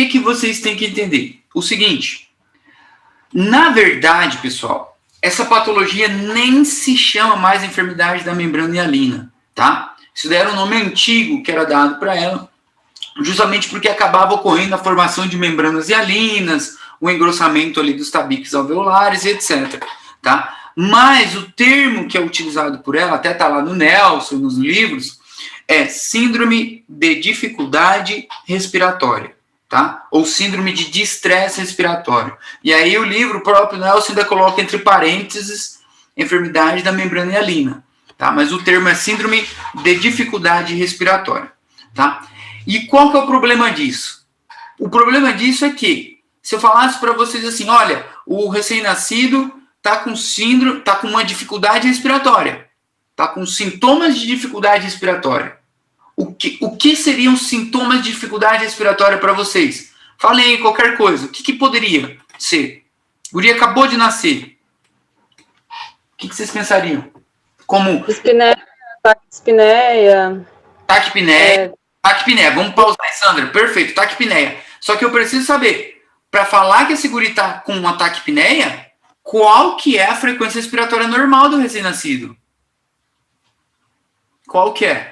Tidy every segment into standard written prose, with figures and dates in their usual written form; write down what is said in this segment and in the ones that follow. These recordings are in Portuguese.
que vocês têm que entender? O seguinte, na verdade, pessoal, essa patologia nem se chama mais enfermidade da membrana hialina, tá? Isso daí era um nome antigo que era dado para ela, justamente porque acabava ocorrendo a formação de membranas hialinas, o engrossamento ali dos tabiques alveolares, etc. Tá? Mas o termo que é utilizado por ela, até está lá no Nelson, nos livros, é síndrome de dificuldade respiratória, tá? Ou síndrome de distresse respiratório. E aí o livro próprio Nelson ainda coloca entre parênteses enfermidade da membrana hialina, tá? Mas o termo é síndrome de dificuldade respiratória, tá? E qual que é o problema disso? O problema disso é que, se eu falasse para vocês assim, olha, o recém-nascido está com síndrome, está com uma dificuldade respiratória, está com sintomas de dificuldade respiratória. O que seriam sintomas de dificuldade respiratória para vocês? Falem aí qualquer coisa. O que poderia ser? O guri acabou de nascer. O que vocês pensariam? Como? Dispneia, taquipneia. Taquipneia. Taquipneia. Vamos pausar aí, Sandra. Perfeito, taquipneia. Só que eu preciso saber, para falar que esse guri está com uma taquipneia, qual que é a frequência respiratória normal do recém-nascido? Qual que é?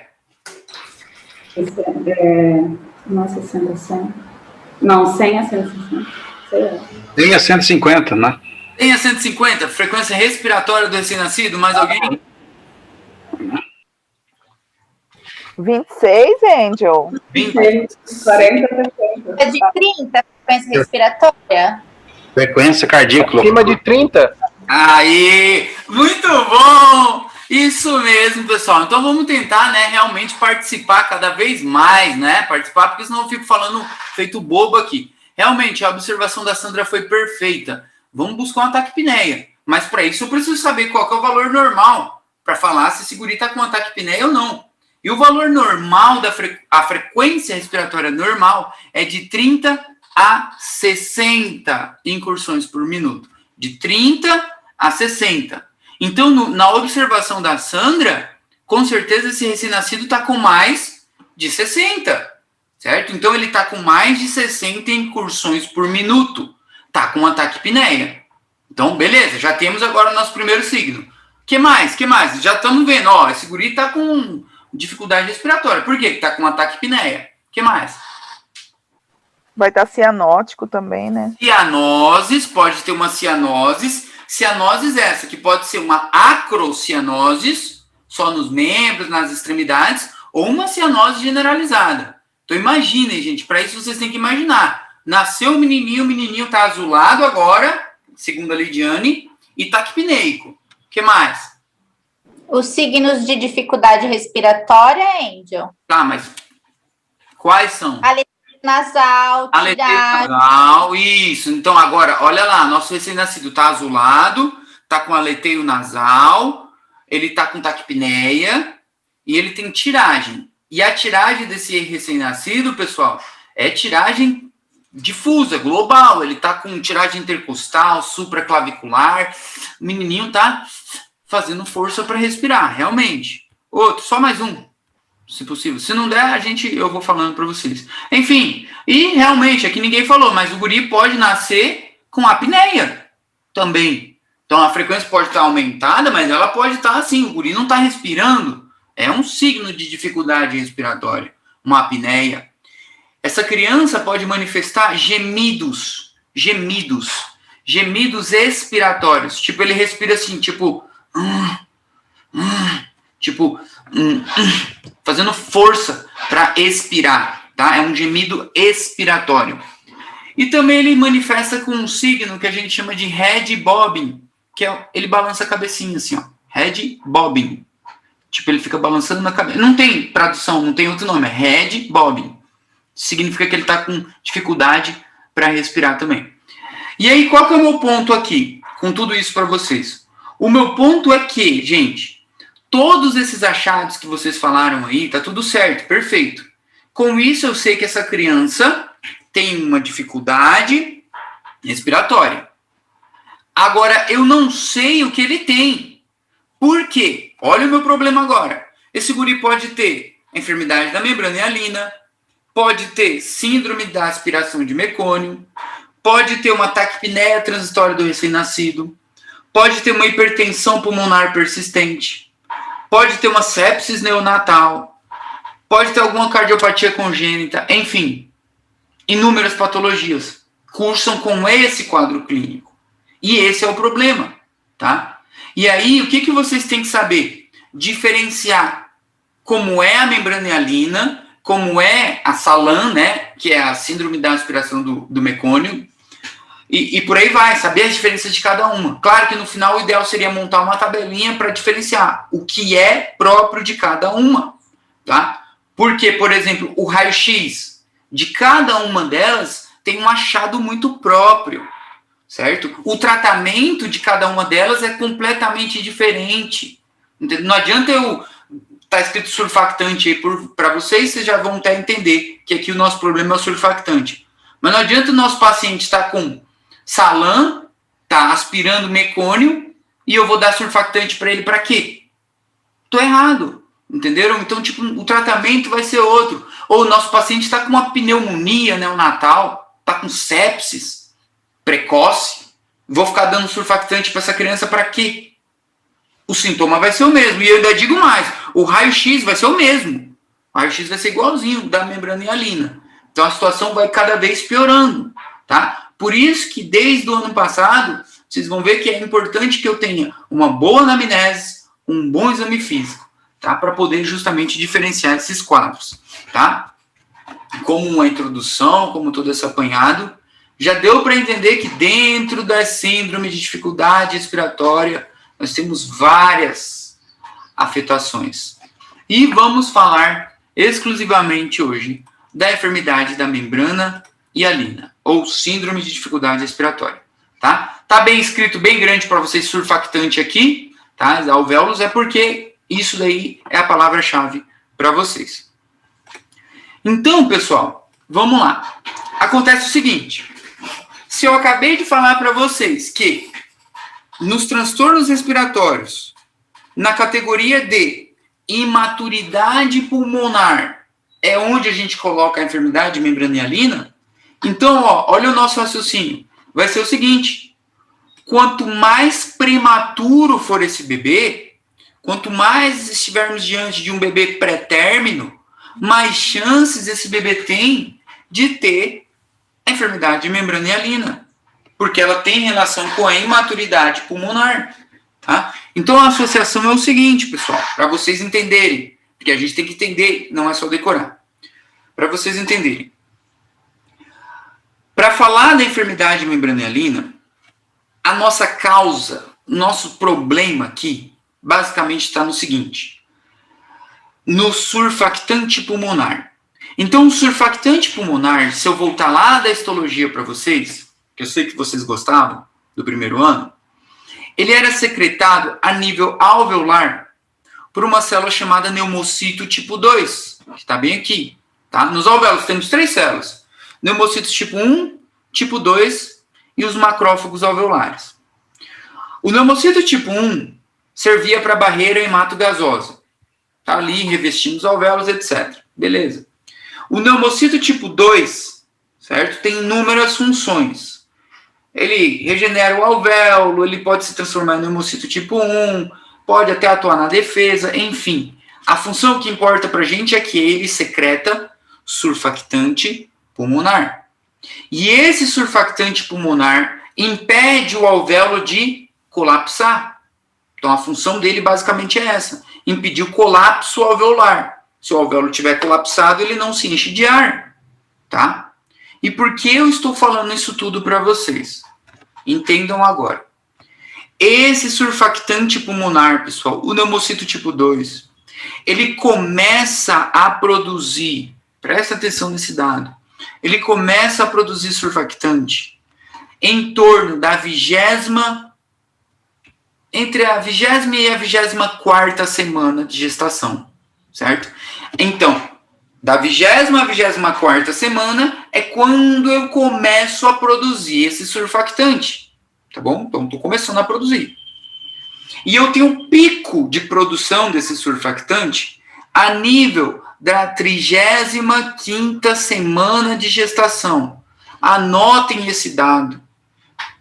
Não, 60, 100. Não, 100 a 160. Sei lá. 100 a 150, né? 100 a 150, frequência respiratória do recém-nascido, mais alguém? 26, Angel. 26, 40, 60. É de 30, frequência respiratória. Frequência cardíaca. Acima de 30. Aí, muito bom! Isso mesmo, pessoal. Então vamos tentar, né, realmente participar cada vez mais, né? Participar, porque senão eu fico falando feito bobo aqui. Realmente, a observação da Sandra foi perfeita. Vamos buscar uma taquipneia. Mas para isso eu preciso saber qual que é o valor normal para falar se esse guri está com uma taquipneia ou não. E o valor normal a frequência respiratória normal é de 30 a 60 incursões por minuto. De 30 a 60. Então, na observação da Sandra, com certeza esse recém-nascido está com mais de 60, certo? Então, ele está com mais de 60 incursões por minuto. Está com uma taquipneia. Então, beleza, já temos agora o nosso primeiro signo. Que mais? Já estamos vendo, ó, esse guri está com dificuldade respiratória. Por quê? Está com uma taquipneia. Que mais? Vai estar cianótico também, né? Cianoses, pode ter uma cianoses. Cianoses essa, que pode ser uma acrocianoses, só nos membros, nas extremidades, ou uma cianose generalizada. Então imaginem, gente, para isso vocês têm que imaginar. Nasceu o menininho está azulado agora, segundo a Lidiane, e taquipneico. O que mais? Os signos de dificuldade respiratória, Angel. Tá, mas quais são? Nasal, aleteia nasal, isso. Então, agora, olha lá, nosso recém-nascido está azulado, está com aleteio nasal, ele está com taquipneia e ele tem tiragem. E a tiragem desse recém-nascido, pessoal, é tiragem difusa, global. Ele está com tiragem intercostal, supraclavicular. O menininho está fazendo força para respirar, realmente. Outro, só mais um. Se possível. Se não der, eu vou falando para vocês. Enfim, e realmente, aqui ninguém falou, mas o guri pode nascer com apneia também. Então, a frequência pode estar aumentada, mas ela pode estar assim, o guri não está respirando. É um signo de dificuldade respiratória, uma apneia. Essa criança pode manifestar gemidos expiratórios. Tipo, ele respira assim, tipo... fazendo força para expirar, tá? É um gemido expiratório. E também ele manifesta com um signo que a gente chama de head bobbing, que é ele balança a cabecinha assim, ó. Head bobbing. Tipo, ele fica balançando na cabeça. Não tem tradução, não tem outro nome, é head bobbing. Significa que ele está com dificuldade para respirar também. E aí, qual que é o meu ponto aqui, com tudo isso para vocês? O meu ponto é que, gente, todos esses achados que vocês falaram aí, tá tudo certo, perfeito. Com isso, eu sei que essa criança tem uma dificuldade respiratória. Agora, eu não sei o que ele tem. Por quê? Olha o meu problema agora. Esse guri pode ter enfermidade da membrana hialina, pode ter síndrome da aspiração de mecônio, pode ter uma taquipneia transitória do recém-nascido, pode ter uma hipertensão pulmonar persistente, pode ter uma sepsis neonatal, pode ter alguma cardiopatia congênita, enfim, inúmeras patologias cursam com esse quadro clínico. E esse é o problema, tá? E aí, o que vocês têm que saber? Diferenciar como é a membrana hialina, como é a SALAM, né, que é a síndrome da aspiração do mecônio, e por aí vai, saber as diferenças de cada uma. Claro que no final o ideal seria montar uma tabelinha para diferenciar o que é próprio de cada uma, tá? Porque, por exemplo, o raio-x de cada uma delas tem um achado muito próprio, certo? O tratamento de cada uma delas é completamente diferente. Entendeu? Não adianta tá escrito surfactante aí para vocês já vão até entender que aqui o nosso problema é o surfactante. Mas não adianta o nosso paciente estar com SALAM, tá aspirando mecônio, e eu vou dar surfactante para ele para quê? Tô errado, entenderam? Então, tipo, o tratamento vai ser outro. Ou o nosso paciente está com uma pneumonia neonatal, tá com sepsis precoce, vou ficar dando surfactante para essa criança para quê? O sintoma vai ser o mesmo. E eu ainda digo mais, o raio-x vai ser o mesmo. O raio-x vai ser igualzinho da membrana hialina. Então a situação vai cada vez piorando, tá? Por isso que desde o ano passado, vocês vão ver que é importante que eu tenha uma boa anamnese, um bom exame físico, tá? Para poder justamente diferenciar esses quadros, tá? Como uma introdução, como todo esse apanhado, já deu para entender que dentro da síndrome de dificuldade respiratória, nós temos várias afetações. E vamos falar exclusivamente hoje da enfermidade da membrana hialina, ou síndrome de dificuldade respiratória, tá? Tá bem escrito, bem grande para vocês, surfactante aqui, tá? Alvéolos é porque isso daí é a palavra-chave para vocês. Então, pessoal, vamos lá. Acontece o seguinte, se eu acabei de falar para vocês que nos transtornos respiratórios, na categoria de imaturidade pulmonar, é onde a gente coloca a enfermidade de membrana hialina, então, olha o nosso raciocínio. Vai ser o seguinte, quanto mais prematuro for esse bebê, quanto mais estivermos diante de um bebê pré-término, mais chances esse bebê tem de ter a enfermidade de membrana hialina, porque ela tem relação com a imaturidade pulmonar, tá? Então a associação é o seguinte, pessoal, para vocês entenderem, porque a gente tem que entender, não é só decorar. Para vocês entenderem. Para falar da enfermidade de membrana hialina, a nossa causa, nosso problema aqui, basicamente está no seguinte, no surfactante pulmonar. Então, o surfactante pulmonar, se eu voltar lá da histologia para vocês, que eu sei que vocês gostavam do primeiro ano, ele era secretado a nível alveolar por uma célula chamada neumocito tipo 2, que está bem aqui. Tá? Nos alvéolos temos 3 células, neumocitos tipo 1, tipo 2 e os macrófagos alveolares. O neumocito tipo 1 servia para barreira hematogasosa. Tá ali revestindo os alvéolos, etc. Beleza. O neumocito tipo 2, certo? Tem inúmeras funções. Ele regenera o alvéolo, ele pode se transformar em neumocito tipo 1, pode até atuar na defesa, enfim. A função que importa para a gente é que ele secreta surfactante pulmonar. E esse surfactante pulmonar impede o alvéolo de colapsar. Então a função dele basicamente é essa, impedir o colapso alveolar. Se o alvéolo estiver colapsado, ele não se enche de ar, tá? E por que eu estou falando isso tudo para vocês? Entendam agora. Esse surfactante pulmonar, pessoal, o neumocito tipo 2, ele começa a produzir, presta atenção nesse dado, ele começa a produzir surfactante em torno da entre a 20ª e a 24ª semana de gestação, certo? Então, da 20ª à 24ª semana é quando eu começo a produzir esse surfactante, tá bom? Então, estou começando a produzir. E eu tenho um pico de produção desse surfactante a nível da 35ª semana de gestação. Anotem esse dado.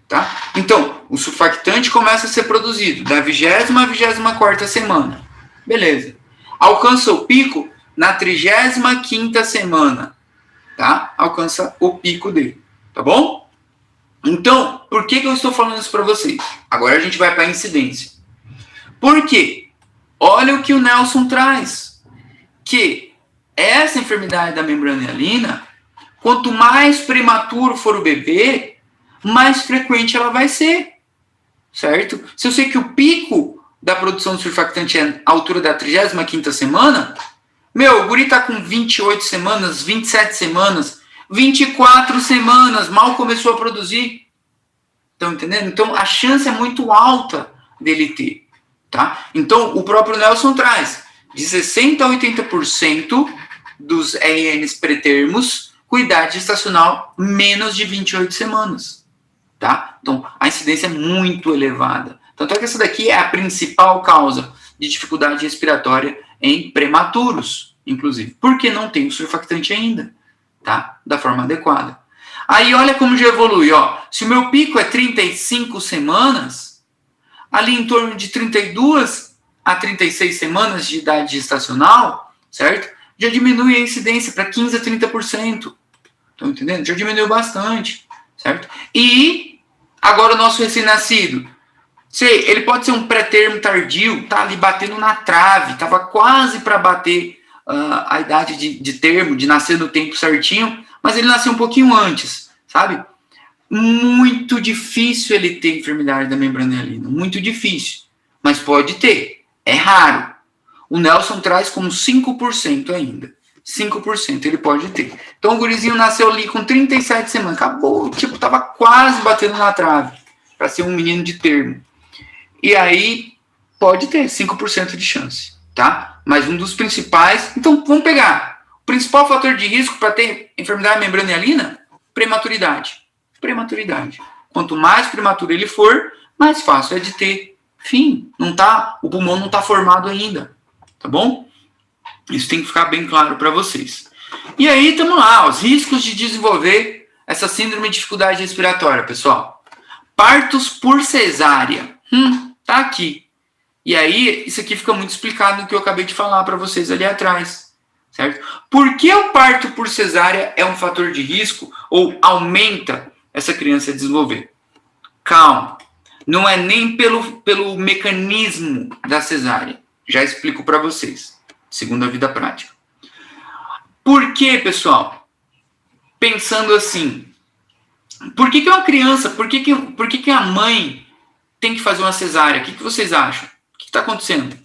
Tá? Então, o surfactante começa a ser produzido da 20ª à 24ª semana. Beleza. Alcança o pico na 35ª semana. Tá? Alcança o pico dele. Tá bom? Então, por que eu estou falando isso para vocês? Agora a gente vai para a incidência. Por quê? Olha o que o Nelson traz. Que essa enfermidade da membrana hialina, quanto mais prematuro for o bebê, mais frequente ela vai ser. Certo? Se eu sei que o pico da produção de surfactante é a altura da 35ª semana, meu, o guri tá com 28 semanas, 27 semanas, 24 semanas, mal começou a produzir. Estão entendendo? Então, a chance é muito alta dele ter. Tá? Então, o próprio Nelson traz de 60% a 80% dos RNs pretermos com idade gestacional menos de 28 semanas. Tá? Então, a incidência é muito elevada. Tanto é que essa daqui é a principal causa de dificuldade respiratória em prematuros, inclusive. Porque não tem o surfactante ainda, tá? Da forma adequada. Aí, olha como já evolui. Ó. Se o meu pico é 35 semanas, ali em torno de 32 a 36 semanas de idade gestacional, certo? Já diminui a incidência para 15 a 30%. Estão entendendo? Já diminuiu bastante, certo? E agora o nosso recém-nascido, ele pode ser um pré-termo tardio, tá ali batendo na trave, estava quase para bater a idade de termo, de nascer no tempo certinho, mas ele nasceu um pouquinho antes, sabe? Muito difícil ele ter enfermidade da membrana hialina, muito difícil, mas pode ter, é raro. O Nelson traz como 5% ainda, 5% ele pode ter. Então o gurizinho nasceu ali com 37 semanas, acabou, tipo, tava quase batendo na trave, para ser um menino de termo. E aí, pode ter 5% de chance, tá? Mas um dos principais... Então, vamos pegar. O principal fator de risco para ter enfermidade membrana hialina? Prematuridade. Prematuridade. Quanto mais prematuro ele for, mais fácil é de ter. Fim. O pulmão não está formado ainda. Tá bom? Isso tem que ficar bem claro para vocês. E aí, estamos lá. Os riscos de desenvolver essa síndrome de dificuldade respiratória, pessoal. Partos por cesárea. Tá aqui. E aí, isso aqui fica muito explicado no que eu acabei de falar para vocês ali atrás. Certo? Por que o parto por cesárea é um fator de risco ou aumenta essa criança a desenvolver? Calma. Não é nem pelo mecanismo da cesárea. Já explico para vocês, segundo a vida prática. Por que, pessoal? Pensando assim, por que uma criança, por que a mãe tem que fazer uma cesárea? O que vocês acham? O que está acontecendo?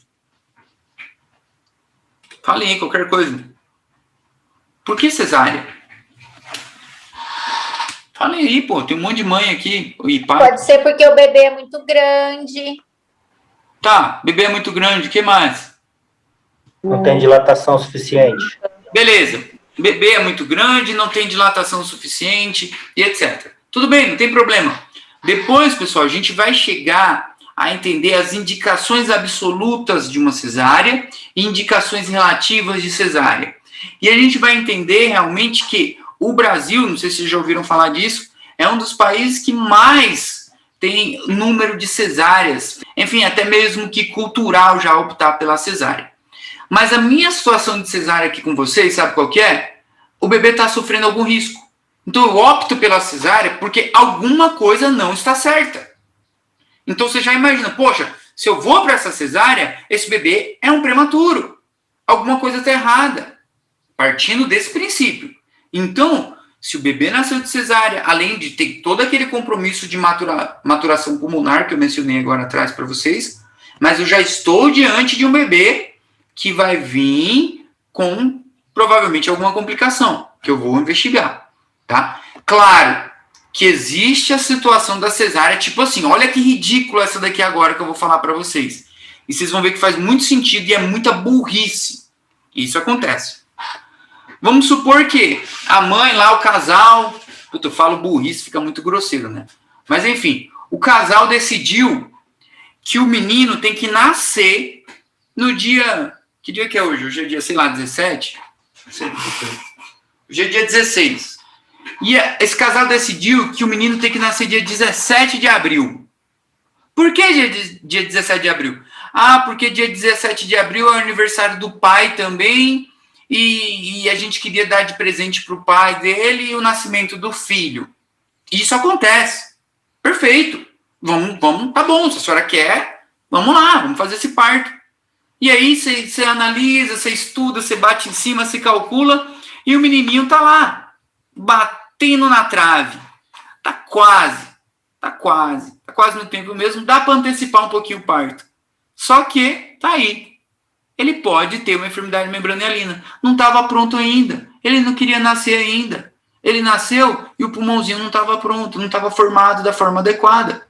Falem aí qualquer coisa. Por que cesárea? Falem aí, pô. Tem um monte de mãe aqui. E pai. Pode ser porque o bebê é muito grande. Tá, bebê é muito grande. O que mais? Não tem dilatação suficiente. Beleza. Bebê é muito grande, não tem dilatação suficiente e etc. Tudo bem, não tem problema. Depois, pessoal, a gente vai chegar a entender as indicações absolutas de uma cesárea e indicações relativas de cesárea. E a gente vai entender realmente que o Brasil, não sei se vocês já ouviram falar disso, é um dos países que mais tem número de cesáreas. Enfim, até mesmo que cultural já optar pela cesárea. Mas a minha situação de cesárea aqui com vocês, sabe qual que é? O bebê está sofrendo algum risco. Então eu opto pela cesárea porque alguma coisa não está certa. Então você já imagina, poxa, se eu vou para essa cesárea, esse bebê é um prematuro. Alguma coisa está errada. Partindo desse princípio. Então, se o bebê nasceu de cesárea, além de ter todo aquele compromisso de maturação pulmonar que eu mencionei agora atrás para vocês, mas eu já estou diante de um bebê que vai vir com provavelmente alguma complicação, que eu vou investigar. Tá? Claro que existe a situação da cesárea, tipo assim, olha que ridículo essa daqui agora que eu vou falar para vocês. E vocês vão ver que faz muito sentido e é muita burrice. Isso acontece. Vamos supor que a mãe lá, o casal... Puta, eu falo burrice, fica muito grosseiro, né? Mas enfim, o casal decidiu que o menino tem que nascer no dia... Que dia que é hoje? Hoje é dia, sei lá, 17? Hoje é dia 16. E esse casal decidiu que o menino tem que nascer dia 17 de abril. Por que dia 17 de abril? Ah, porque dia 17 de abril é o aniversário do pai também, e a gente queria dar de presente para o pai dele e o nascimento do filho. Isso acontece. Perfeito. Vamos, tá bom, se a senhora quer, vamos lá, vamos fazer esse parto. E aí você analisa, você estuda, você bate em cima, você calcula, e o menininho tá lá, batendo na trave. Tá quase no tempo mesmo, dá para antecipar um pouquinho o parto. Só que tá aí. Ele pode ter uma enfermidade membranialina. Não estava pronto ainda. Ele não queria nascer ainda. Ele nasceu e o pulmãozinho não estava pronto, não estava formado da forma adequada,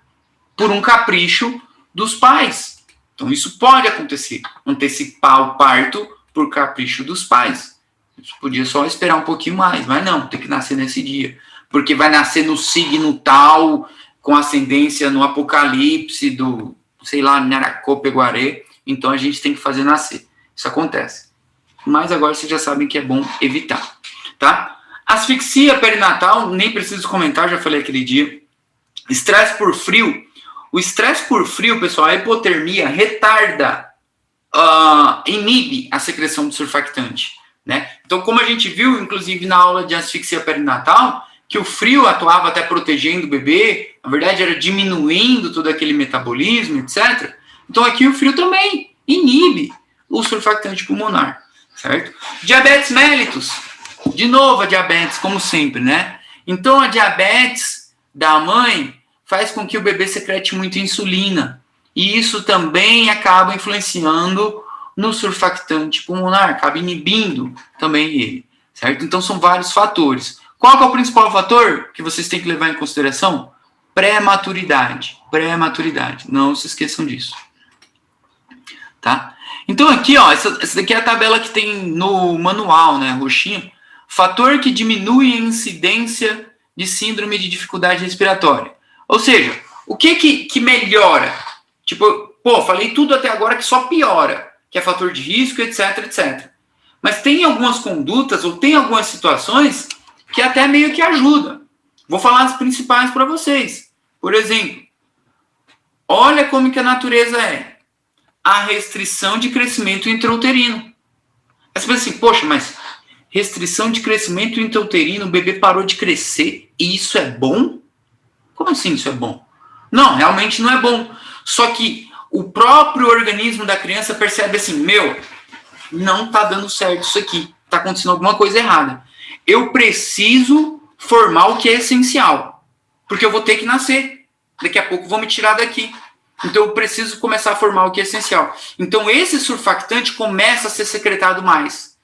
por um capricho dos pais. Então isso pode acontecer, antecipar o parto por capricho dos pais. Isso podia só esperar um pouquinho mais, mas não, tem que nascer nesse dia, porque vai nascer no signo tal, com ascendência no apocalipse do, sei lá, Naracô, Peguaré, então a gente tem que fazer nascer. Isso acontece. Mas agora vocês já sabem que é bom evitar, tá? Asfixia perinatal, nem preciso comentar, já falei aquele dia. Estresse por frio. O estresse por frio, pessoal, a hipotermia retarda, inibe a secreção do surfactante, né? Então, como a gente viu, inclusive na aula de asfixia perinatal, que o frio atuava até protegendo o bebê, na verdade era diminuindo todo aquele metabolismo, etc. Então, aqui o frio também inibe o surfactante pulmonar, certo? Diabetes mellitus. De novo a diabetes, como sempre, né? Então, a diabetes da mãe faz com que o bebê secrete muita insulina. E isso também acaba influenciando no surfactante pulmonar, acaba inibindo também ele, certo? Então, são vários fatores. Qual que é o principal fator que vocês têm que levar em consideração? Pré-maturidade. Pré-maturidade. Não se esqueçam disso. Tá? Então, aqui, ó, essa daqui é a tabela que tem no manual, né, roxinho. Fator que diminui a incidência de síndrome de dificuldade respiratória. Ou seja, o que melhora? Tipo, falei tudo até agora que só piora, que é fator de risco, etc, etc. Mas tem algumas condutas ou tem algumas situações que até meio que ajudam. Vou falar as principais para vocês. Por exemplo, olha como que a natureza é. A restrição de crescimento intrauterino. Aí você pensa assim, poxa, mas restrição de crescimento intrauterino, o bebê parou de crescer e isso é bom? Como assim isso é bom? Não, realmente não é bom. Só que o próprio organismo da criança percebe assim, não tá dando certo isso aqui, tá acontecendo alguma coisa errada. Eu preciso formar o que é essencial, porque eu vou ter que nascer. Daqui a pouco vão me tirar daqui. Então eu preciso começar a formar o que é essencial. Então esse surfactante começa a ser secretado mais,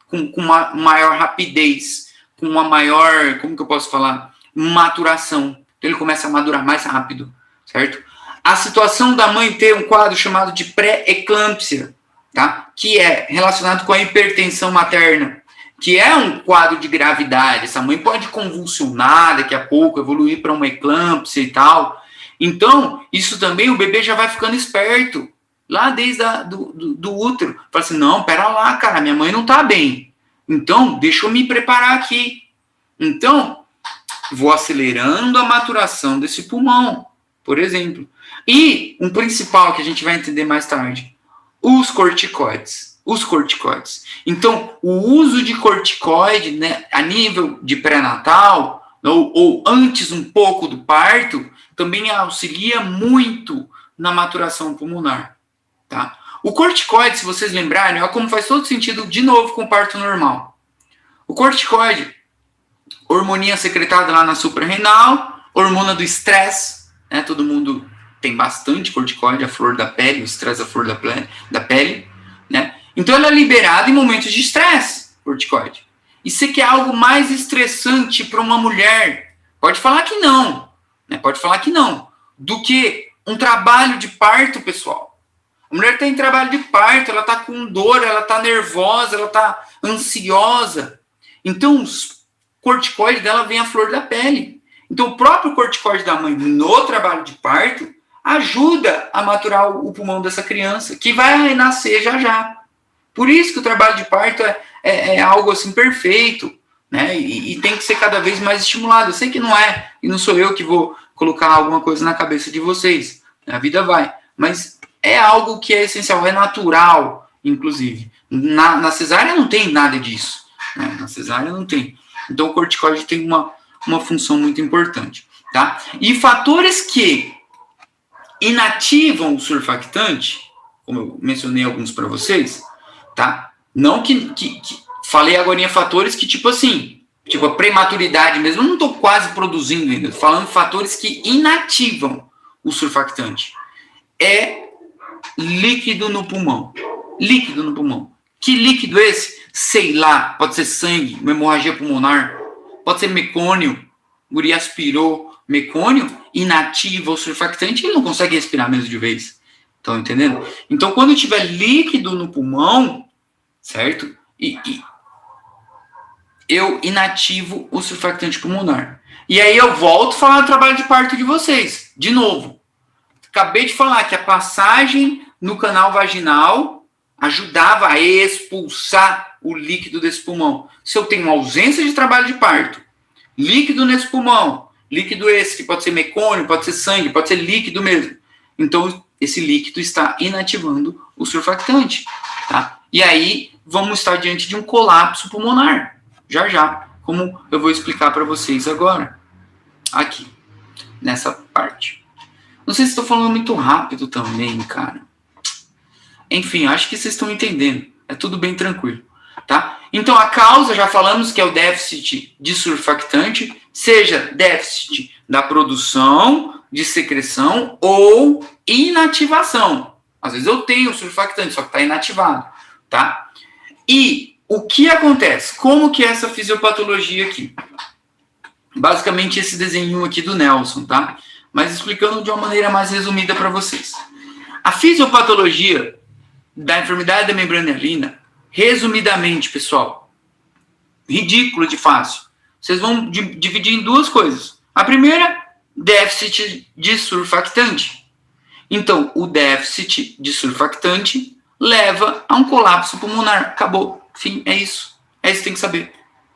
com uma maior rapidez, com uma maior, como que eu posso falar? Maturação. Então ele começa a madurar mais rápido, certo? A situação da mãe ter um quadro chamado de pré-eclâmpsia, tá? Que é relacionado com a hipertensão materna, que é um quadro de gravidade. Essa mãe pode convulsionar daqui a pouco, evoluir para uma eclâmpsia e tal. Então, isso também, o bebê já vai ficando esperto, lá desde do útero. Fala assim, não, pera lá, cara, minha mãe não tá bem. Então, deixa eu me preparar aqui. Então, vou acelerando a maturação desse pulmão, por exemplo. E um principal que a gente vai entender mais tarde, os corticoides. Os corticoides. Então, o uso de corticoide, né, a nível de pré-natal, ou antes um pouco do parto, também auxilia muito na maturação pulmonar. Tá? O corticoide, se vocês lembrarem, olha como faz todo sentido, de novo, com o parto normal. O corticoide, hormoninha secretada lá na suprarrenal, hormona do estresse, né? Todo mundo tem bastante corticoide, a flor da pele, o estresse a flor da pele, né? Então ela é liberada em momentos de estresse, corticoide. E se quer algo mais estressante para uma mulher, pode falar que não, né? Pode falar que não, do que um trabalho de parto, pessoal. A mulher tem trabalho de parto, ela está com dor, ela está nervosa, ela está ansiosa. Então, os corticoides dela vem à flor da pele. Então, o próprio corticoide da mãe no trabalho de parto ajuda a maturar o pulmão dessa criança, que vai renascer já já. Por isso que o trabalho de parto é algo assim perfeito, né? E tem que ser cada vez mais estimulado. Eu sei que não é, e não sou eu que vou colocar alguma coisa na cabeça de vocês. A vida vai. Mas é algo que é essencial, é natural, inclusive. Na cesárea não tem nada disso. Né? Na cesárea não tem. Então o corticoide tem uma função muito importante. Tá? E fatores que inativam o surfactante, como eu mencionei alguns para vocês, tá? Não que falei agora fatores que, tipo assim, tipo a prematuridade mesmo, eu não estou quase produzindo ainda, tô falando fatores que inativam o surfactante. É líquido no pulmão. Líquido no pulmão. Que líquido é esse? Sei lá, pode ser sangue, uma hemorragia pulmonar, pode ser mecônio, o guri aspirou, mecônio inativa o surfactante, ele não consegue respirar mesmo de vez. Estão entendendo? Então, quando tiver líquido no pulmão, certo? Eu inativo o surfactante pulmonar. E aí eu volto a falar do trabalho de parto de vocês. De novo. Acabei de falar que a passagem no canal vaginal ajudava a expulsar o líquido desse pulmão. Se eu tenho uma ausência de trabalho de parto, líquido nesse pulmão, líquido esse, que pode ser mecônio, pode ser sangue, pode ser líquido mesmo. Então, esse líquido está inativando o surfactante. Tá? E aí, vamos estar diante de um colapso pulmonar. Já, como eu vou explicar para vocês agora. Aqui, nessa parte. Não sei se estou falando muito rápido também, cara. Enfim, acho que vocês estão entendendo. É tudo bem tranquilo. Tá? Então, a causa, já falamos que é o déficit de surfactante, seja déficit da produção, de secreção ou inativação. Às vezes eu tenho surfactante, só que está inativado. Tá? E o que acontece? Como que é essa fisiopatologia aqui? Basicamente esse desenho aqui do Nelson, tá? Mas explicando de uma maneira mais resumida para vocês. A fisiopatologia da enfermidade da membrana hialina, resumidamente, pessoal, ridículo de fácil. Vocês vão dividir em duas coisas. A primeira, déficit de surfactante. Então, o déficit de surfactante leva a um colapso pulmonar. Acabou. Fim, é isso. É isso que tem que saber.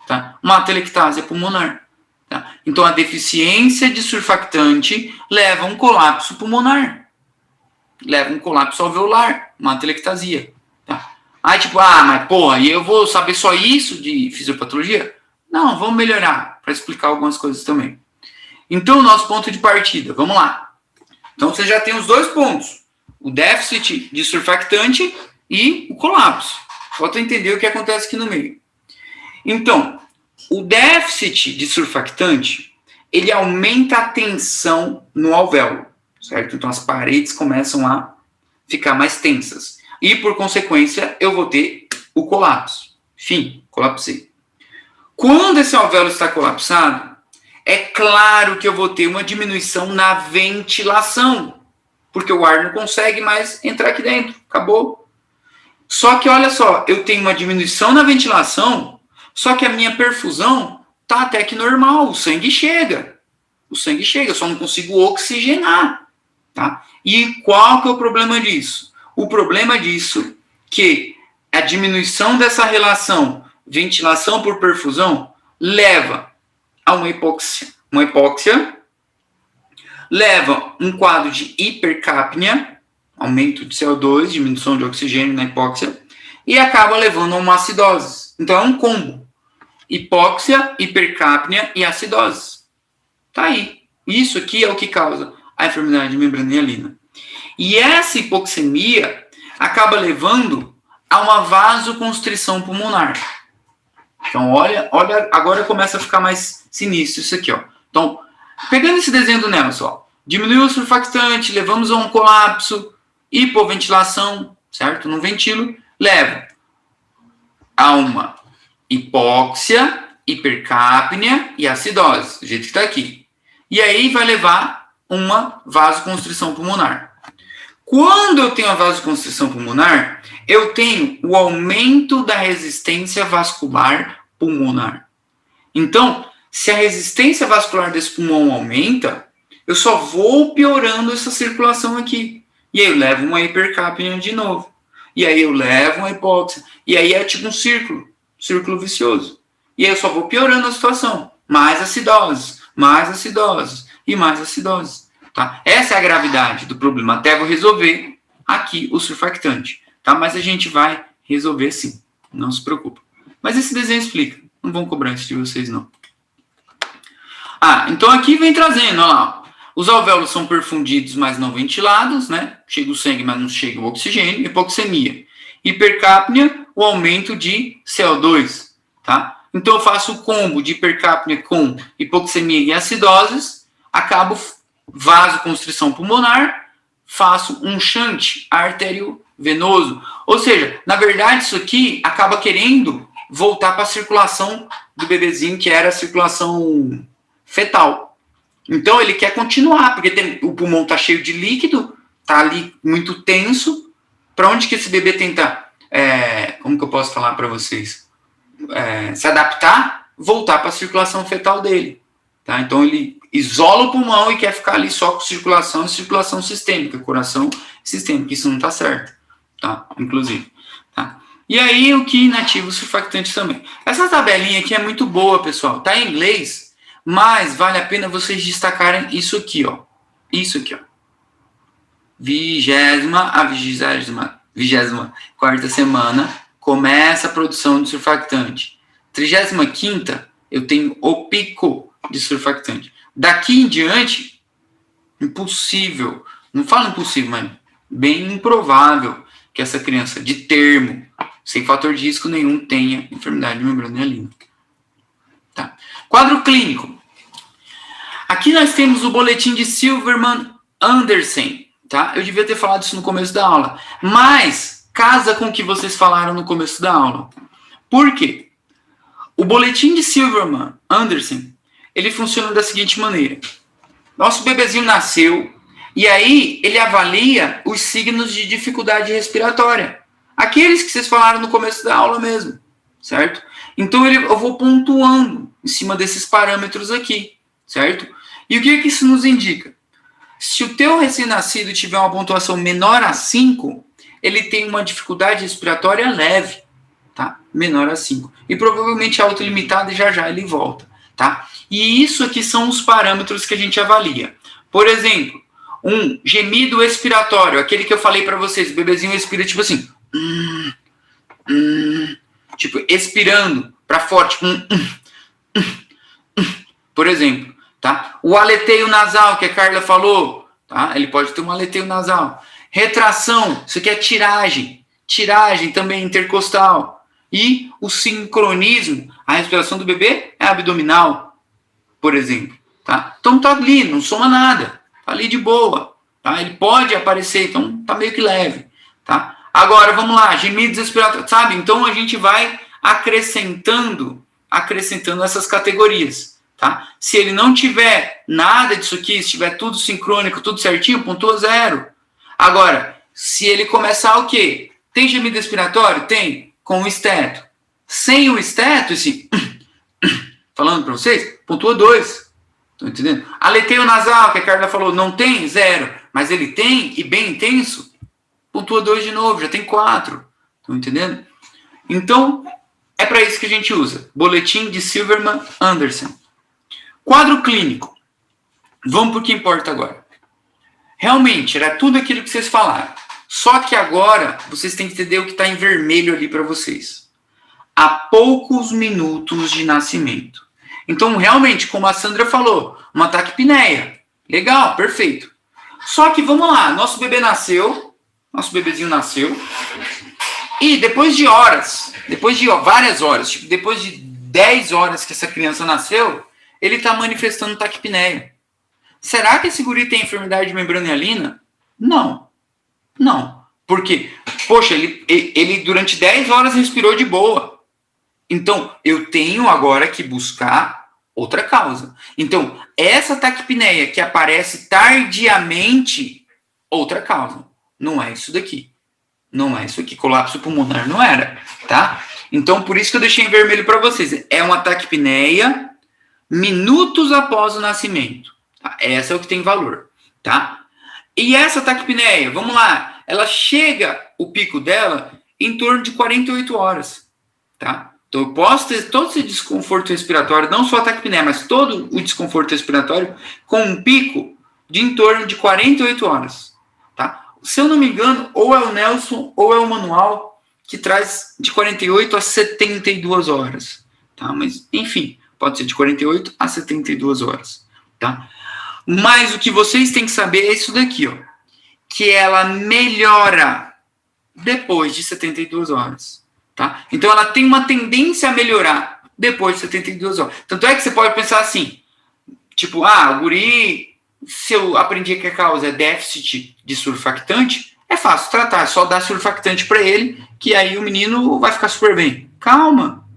Tá? Uma atelectasia pulmonar. Tá? Então, a deficiência de surfactante leva a um colapso pulmonar. Leva a um colapso alveolar, uma atelectasia. Tá? Aí, tipo, mas porra, e eu vou saber só isso de fisiopatologia? Não, vamos melhorar para explicar algumas coisas também. Então, o nosso ponto de partida, vamos lá. Então, você já tem os dois pontos. O déficit de surfactante e o colapso. Falta entender o que acontece aqui no meio. Então, o déficit de surfactante, ele aumenta a tensão no alvéolo, certo? Então, as paredes começam a ficar mais tensas. E, por consequência, eu vou ter o colapso. Fim, colapsei. Quando esse alvéolo está colapsado, é claro que eu vou ter uma diminuição na ventilação, porque o ar não consegue mais entrar aqui dentro. Acabou. Só que, olha só, eu tenho uma diminuição na ventilação, só que a minha perfusão tá até que normal, o sangue chega. O sangue chega, eu só não consigo oxigenar. Tá? E qual que é o problema disso? O problema disso é que a diminuição dessa relação ventilação por perfusão leva a uma hipóxia. Uma hipóxia leva um quadro de hipercapnia, aumento de CO2, diminuição de oxigênio na hipóxia, e acaba levando a uma acidose. Então é um combo. Hipóxia, hipercapnia e acidose. Tá aí. Isso aqui é o que causa a enfermidade de membrana hialina. E essa hipoxemia acaba levando a uma vasoconstrição pulmonar. Então, olha, agora começa a ficar mais sinistro isso aqui, ó. Então, pegando esse desenho do Nelson, ó, diminuiu o surfactante, levamos a um colapso, hipoventilação, certo? No ventilo, leva a uma hipóxia, hipercapnia e acidose, do jeito que está aqui. E aí vai levar uma vasoconstrição pulmonar. Quando eu tenho a vasoconstrição pulmonar, eu tenho o aumento da resistência vascular pulmonar. Então, se a resistência vascular desse pulmão aumenta, eu só vou piorando essa circulação aqui. E aí eu levo uma hipercapnia de novo. e aí eu levo uma hipóxia, e aí é tipo um círculo vicioso. E aí eu só vou piorando a situação. Mais acidoses e mais acidoses. Tá? Essa é a gravidade do problema. Até vou resolver aqui o surfactante. Tá? Mas a gente vai resolver sim. Não se preocupa. Mas esse desenho explica. Não vão cobrar isso de vocês, não. Então aqui vem trazendo, ó lá. Os alvéolos são perfundidos, mas não ventilados, né? Chega o sangue, mas não chega o oxigênio. Hipoxemia. Hipercapnia, o aumento de CO2, tá? Então eu faço o combo de hipercapnia com hipoxemia e acidoses, acabo vasoconstrição pulmonar, faço um shunt arteriovenoso. Ou seja, na verdade isso aqui acaba querendo voltar para a circulação do bebezinho, que era a circulação fetal. Então ele quer continuar, porque o pulmão está cheio de líquido, está ali muito tenso. Para onde que esse bebê tenta, como que eu posso falar para vocês? Se adaptar, voltar para a circulação fetal dele. Tá? Então ele isola o pulmão e quer ficar ali só com circulação e circulação sistêmica, coração sistêmico. Isso não está certo, tá? Inclusive. Tá? E aí o que inativa o surfactante também. Essa tabelinha aqui é muito boa, pessoal. Tá em inglês, mas vale a pena vocês destacarem isso aqui, ó. Isso aqui, ó. 24ª semana começa a produção de surfactante. 35ª, eu tenho o pico de surfactante. Daqui em diante, impossível, não falo impossível, mas bem improvável que essa criança de termo, sem fator de risco nenhum, tenha enfermidade de membrana hialina. Tá. Quadro clínico. Aqui nós temos o boletim de Silverman-Andersen. Tá? Eu devia ter falado isso no começo da aula, mas casa com o que vocês falaram no começo da aula. Por quê? O boletim de Silverman-Andersen, ele funciona da seguinte maneira. Nosso bebezinho nasceu, e aí ele avalia os signos de dificuldade respiratória. Aqueles que vocês falaram no começo da aula mesmo, certo? Então eu vou pontuando em cima desses parâmetros aqui, certo? E o que isso nos indica? Se o teu recém-nascido tiver uma pontuação menor a 5, ele tem uma dificuldade respiratória leve, tá? Menor a 5. E provavelmente autolimitada e já ele volta, tá? E isso aqui são os parâmetros que a gente avalia. Por exemplo, um gemido expiratório, aquele que eu falei para vocês, o bebezinho expira tipo assim, tipo expirando para forte, por exemplo. Tá? O aleteio nasal, que a Carla falou, tá? Ele pode ter um aleteio nasal. Retração, isso aqui é tiragem também intercostal. E o sincronismo, a respiração do bebê é abdominal, por exemplo. Tá? Então tá ali, não soma nada, tá ali de boa. Tá? Ele pode aparecer, então tá meio que leve. Tá? Agora, vamos lá, gemidos expiratórios, sabe? Então a gente vai acrescentando essas categorias. Tá? Se ele não tiver nada disso aqui, se tiver tudo sincrônico, tudo certinho, pontua 0. Agora, se ele começar o quê? Tem gemido respiratório? Tem, com o esteto. Sem o esteto, esse falando para vocês, pontua 2. Estão entendendo? Aleteio nasal, que a Carla falou, não tem? 0. Mas ele tem, e bem intenso, pontua 2 de novo, já tem 4. Estão entendendo? Então, é para isso que a gente usa. Boletim de Silverman-Andersen. Quadro clínico. Vamos para o que importa agora. Realmente, era tudo aquilo que vocês falaram. Só que agora, vocês têm que entender o que está em vermelho ali para vocês. Há poucos minutos de nascimento. Então, realmente, como a Sandra falou, uma taquipneia. Legal, perfeito. Só que, vamos lá, nosso bebezinho nasceu, e depois de várias horas, tipo, depois de 10 horas que essa criança nasceu, ele está manifestando taquipneia. Será que esse guri tem enfermidade de membrana hialina? Não. Não. Porque, poxa, ele durante 10 horas respirou de boa. Então, eu tenho agora que buscar outra causa. Então, essa taquipneia que aparece tardiamente, outra causa. Não é isso daqui. Não é isso aqui. Colapso pulmonar não era, tá? Então, por isso que eu deixei em vermelho para vocês. É uma taquipneia minutos após o nascimento. Tá? Essa é o que tem valor, tá? E essa taquipneia, vamos lá, ela chega, o pico dela, em torno de 48 horas, tá? Então, eu posso ter todo esse desconforto respiratório, não só a taquipneia, mas todo o desconforto respiratório, com um pico de em torno de 48 horas, tá? Se eu não me engano, ou é o Nelson ou é o manual que traz de 48 a 72 horas, tá? Mas, enfim, pode ser de 48 a 72 horas, tá? Mas o que vocês têm que saber é isso daqui, ó, que ela melhora depois de 72 horas, tá? Então, ela tem uma tendência a melhorar depois de 72 horas. Tanto é que você pode pensar assim, tipo, o guri, se eu aprendi que a causa é déficit de surfactante, é fácil tratar, é só dar surfactante para ele, que aí o menino vai ficar super bem. Calma,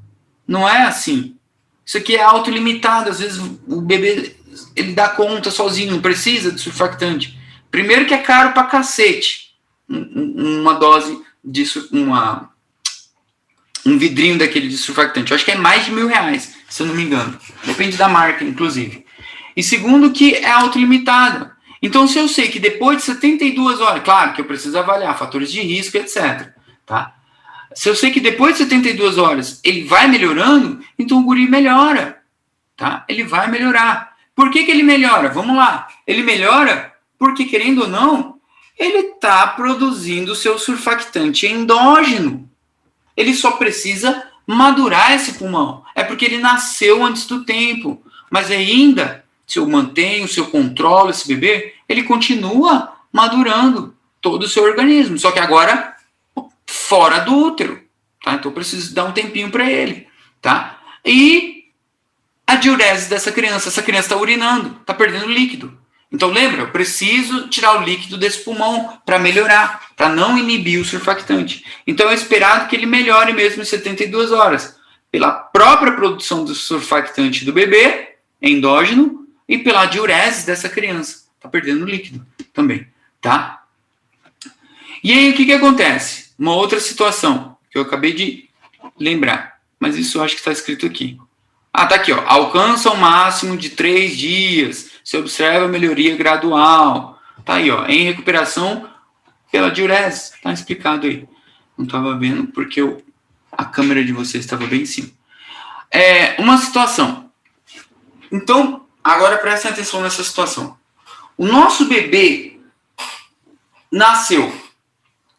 não é assim. Isso aqui é autolimitado, às vezes o bebê, ele dá conta sozinho, não precisa de surfactante. Primeiro que é caro pra cacete, uma dose de um vidrinho daquele de surfactante. Eu acho que é mais de R$1.000, se eu não me engano. Depende da marca, inclusive. E segundo que é autolimitada. Então, se eu sei que depois de 72 horas, claro que eu preciso avaliar fatores de risco, etc. Tá? Se eu sei que depois de 72 horas ele vai melhorando, então o guri melhora. Tá? Ele vai melhorar. Por que ele melhora? Vamos lá. Ele melhora porque, querendo ou não, ele está produzindo o seu surfactante endógeno. Ele só precisa madurar esse pulmão. É porque ele nasceu antes do tempo. Mas ainda, se eu mantenho, se eu controlo esse bebê, ele continua madurando todo o seu organismo. Só que agora, fora do útero. Tá? Então, eu preciso dar um tempinho para ele. Tá? E a diurese dessa criança. Essa criança está urinando, está perdendo líquido. Então, lembra, eu preciso tirar o líquido desse pulmão para melhorar, para não inibir o surfactante. Então, é esperado que ele melhore mesmo em 72 horas, pela própria produção do surfactante do bebê, endógeno, e pela diurese dessa criança. Está perdendo líquido também, tá? E aí, o que acontece? Uma outra situação, que eu acabei de lembrar, mas isso eu acho que está escrito aqui. Tá aqui, ó. Alcança o máximo de 3 dias. Se observa a melhoria gradual. Tá aí, ó. Em recuperação pela diurese. Tá explicado aí. Não estava vendo porque a câmera de vocês estava bem em cima. Uma situação. Então, agora prestem atenção nessa situação. O nosso bebê nasceu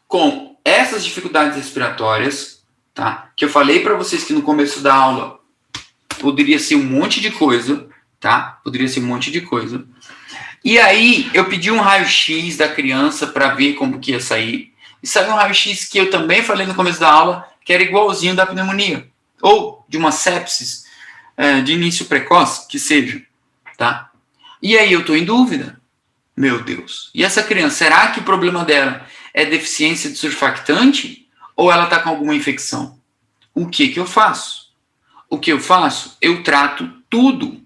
com essas dificuldades respiratórias, tá? Que eu falei para vocês que no começo da aula poderia ser um monte de coisa, tá? Poderia ser um monte de coisa. E aí, eu pedi um raio-x da criança para ver como que ia sair. E saiu um raio-x que eu também falei no começo da aula, que era igualzinho da pneumonia. Ou de uma sepsis de início precoce, que seja, tá? E aí, eu tô em dúvida. Meu Deus. E essa criança, será que o problema dela é deficiência de surfactante? Ou ela tá com alguma infecção? O que eu faço? O que eu faço? Eu trato tudo.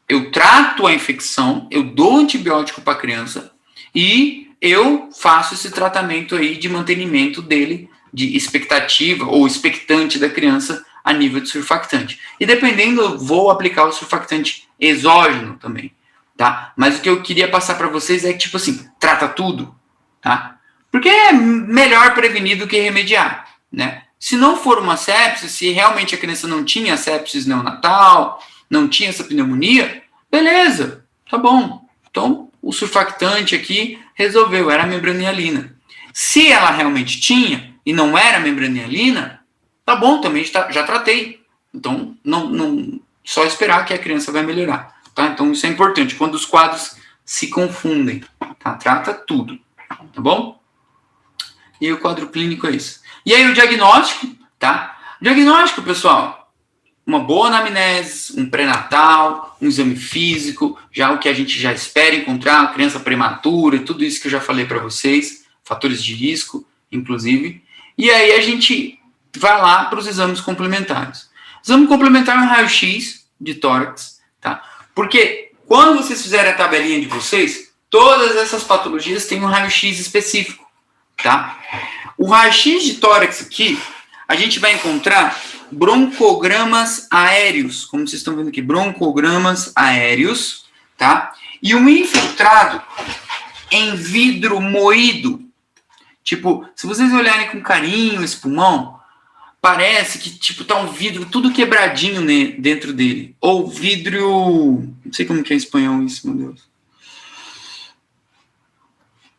Eu trato a infecção, eu dou antibiótico para a criança e eu faço esse tratamento aí de mantenimento dele, de expectativa ou expectante da criança a nível de surfactante. E dependendo, eu vou aplicar o surfactante exógeno também, tá? Mas o que eu queria passar para vocês é que, tipo assim, trata tudo, tá? Porque é melhor prevenir do que remediar, né? Se não for uma sepsis, se realmente a criança não tinha sepsis neonatal, não tinha essa pneumonia, beleza, tá bom. Então, o surfactante aqui resolveu, era a membranialina. Se ela realmente tinha e não era membranialina, tá bom, também já tratei. Então, não só esperar que a criança vai melhorar. Tá? Então, isso é importante, quando os quadros se confundem. Tá? Trata tudo, tá bom? E o quadro clínico é isso. E aí o diagnóstico, tá? Diagnóstico, pessoal, uma boa anamnese, um pré-natal, um exame físico, já o que a gente já espera encontrar, criança prematura, tudo isso que eu já falei para vocês, fatores de risco, inclusive. E aí a gente vai lá para os exames complementares. Exame complementar é um raio-x de tórax, tá? Porque quando vocês fizerem a tabelinha de vocês, todas essas patologias têm um raio-x específico, tá? O raio-x de tórax aqui, a gente vai encontrar broncogramas aéreos, como vocês estão vendo aqui, broncogramas aéreos, tá? E um infiltrado em vidro moído, Tipo, se vocês olharem com carinho esse pulmão, parece que, tipo, tá um vidro tudo quebradinho dentro dele. Ou vidro... Não sei como que é em espanhol isso, meu Deus.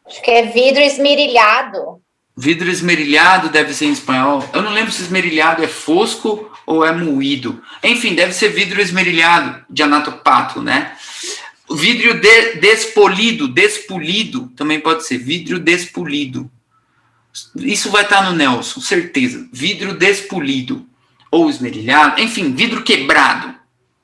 Acho que é vidro esmerilhado. Vidro esmerilhado deve ser em espanhol. Eu não lembro se esmerilhado é fosco ou é moído. Enfim, deve ser vidro esmerilhado de anatopato, né? Vidro despolido, também pode ser. Vidro despolido. Isso vai estar no Nelson, certeza. Vidro despolido ou esmerilhado. Enfim, vidro quebrado,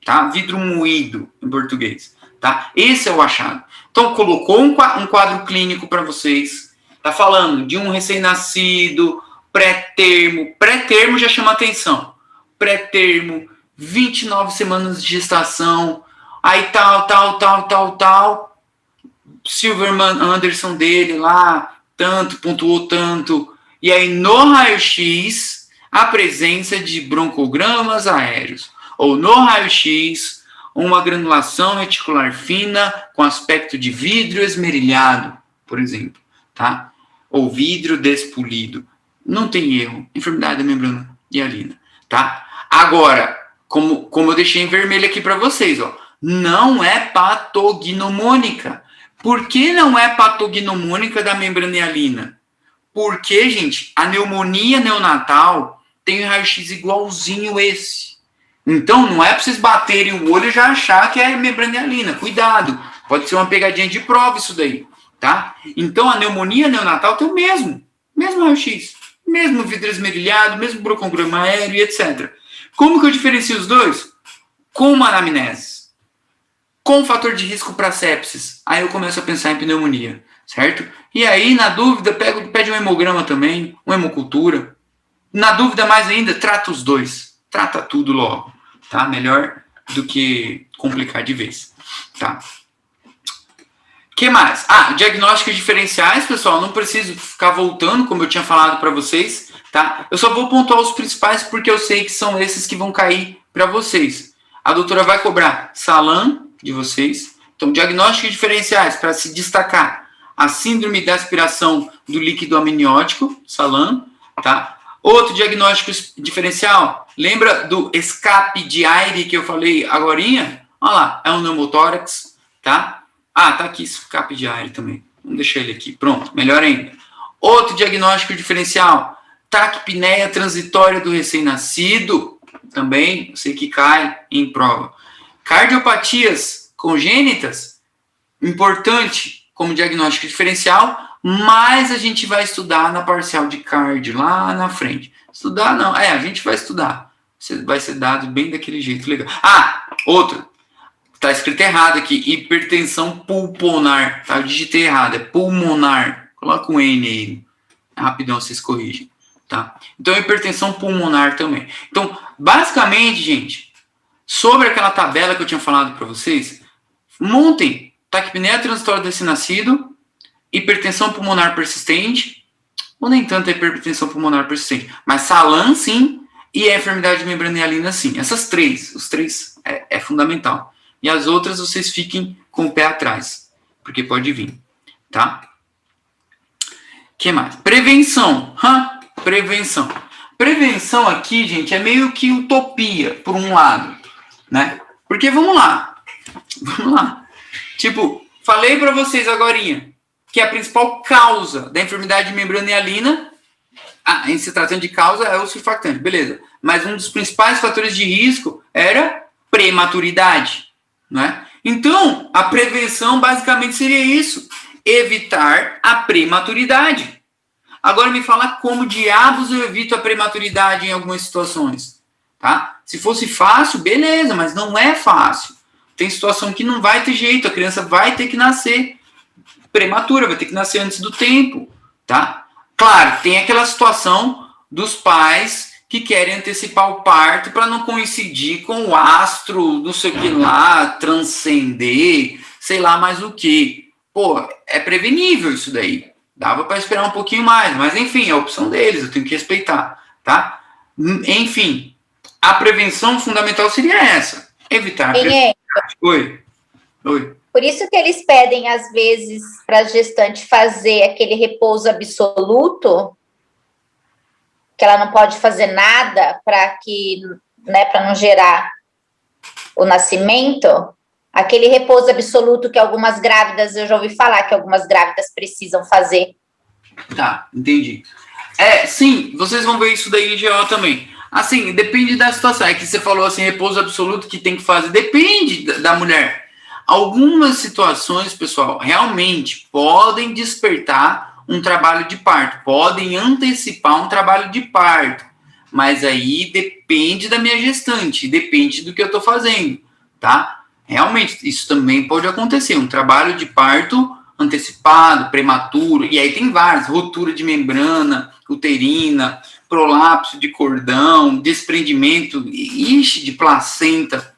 tá? Vidro moído, em português, tá? Esse é o achado. Então, colocou um quadro clínico para vocês. Tá falando de um recém-nascido, pré-termo. Pré-termo já chama atenção. Pré-termo, 29 semanas de gestação, aí tal. Silverman Anderson dele lá, tanto, pontuou tanto. E aí no raio-x, a presença de broncogramas aéreos. Ou no raio-x, uma granulação reticular fina com aspecto de vidro esmerilhado, por exemplo, tá? Ou vidro despolido. Não tem erro. Enfermidade da membrana hialina, tá? Agora, como eu deixei em vermelho aqui para vocês, ó, não é patognomônica. Por que não é patognomônica da membrana hialina? Porque, gente, a pneumonia neonatal tem um raio-x igualzinho esse. Então, não é para vocês baterem o olho e já achar que é membrana hialina. Cuidado, pode ser uma pegadinha de prova isso daí, tá? Então, a pneumonia neonatal tem o mesmo raio-x, mesmo vidro esmerilhado, mesmo broncoograma aéreo e etc. Como que eu diferencio os dois? Com uma anamnese. Com fator de risco para sepsis. Aí eu começo a pensar em pneumonia, certo? E aí, na dúvida, pede um hemograma também, uma hemocultura. Na dúvida mais ainda, trata os dois. Trata tudo logo, tá? Melhor do que complicar de vez, tá? Que mais? Diagnósticos diferenciais, pessoal, não preciso ficar voltando, como eu tinha falado para vocês, tá? Eu só vou pontuar os principais porque eu sei que são esses que vão cair para vocês. A doutora vai cobrar Salam de vocês. Então, diagnósticos diferenciais para se destacar. A síndrome da aspiração do líquido amniótico, Salam, tá? Outro diagnóstico diferencial, lembra do escape de aire que eu falei agorinha? Olha lá, é um pneumotórax, tá? Tá aqui, escape de aire também. Vamos deixar ele aqui, pronto, melhor ainda. Outro diagnóstico diferencial, taquipneia transitória do recém-nascido, também, eu sei que cai em prova. Cardiopatias congênitas, importante como diagnóstico diferencial, mas a gente vai estudar na parcial de cardio, lá na frente. Estudar não, a gente vai estudar. Vai ser dado bem daquele jeito legal. Outro, tá escrito errado aqui, hipertensão pulmonar, tá? Eu digitei errado, é pulmonar. Coloca um N aí, rapidão vocês corrigem, tá? Então, hipertensão pulmonar também. Então, basicamente, gente, sobre aquela tabela que eu tinha falado para vocês, montem taquipneia transitória do recém-nascido, hipertensão pulmonar persistente, ou nem tanto a hipertensão pulmonar persistente, mas Salam sim, e a enfermidade de membrana hialina sim. Essas três, os três é fundamental. E as outras vocês fiquem com o pé atrás, porque pode vir, tá? Que mais? Prevenção. Prevenção. Prevenção aqui, gente, é meio que utopia, por um lado, né? Porque vamos lá. Tipo, falei para vocês agorinha que a principal causa da enfermidade de membrana hialina, em se tratando de causa, é o surfactante, beleza. Mas um dos principais fatores de risco era prematuridade, né? Então, a prevenção basicamente seria isso, evitar a prematuridade. Agora me fala como diabos eu evito a prematuridade em algumas situações, tá? Se fosse fácil, beleza, mas não é fácil. Tem situação que não vai ter jeito, a criança vai ter que nascer prematura, vai ter que nascer antes do tempo, tá? Claro, tem aquela situação dos pais que querem antecipar o parto para não coincidir com o astro, não sei o que lá, transcender, sei lá mais o que. Pô, é prevenível isso daí. Dava para esperar um pouquinho mais, mas enfim, é a opção deles, eu tenho que respeitar, tá? Enfim, a prevenção fundamental seria essa, evitar a prematuridade. Oi. Por isso que eles pedem, às vezes, para a gestante fazer aquele repouso absoluto, que ela não pode fazer nada para não gerar o nascimento. Aquele repouso absoluto que algumas grávidas, eu já ouvi falar que algumas grávidas precisam fazer. Tá, entendi. Sim, vocês vão ver isso daí em GO também. Assim, depende da situação. É que você falou assim, repouso absoluto que tem que fazer. Depende da mulher. Algumas situações, pessoal, realmente podem despertar um trabalho de parto. Podem antecipar um trabalho de parto. Mas aí depende da minha gestante. Depende do que eu estou fazendo, tá? Realmente, isso também pode acontecer. Um trabalho de parto antecipado, prematuro, e aí tem vários, ruptura de membrana uterina, prolapso de cordão, desprendimento, de placenta,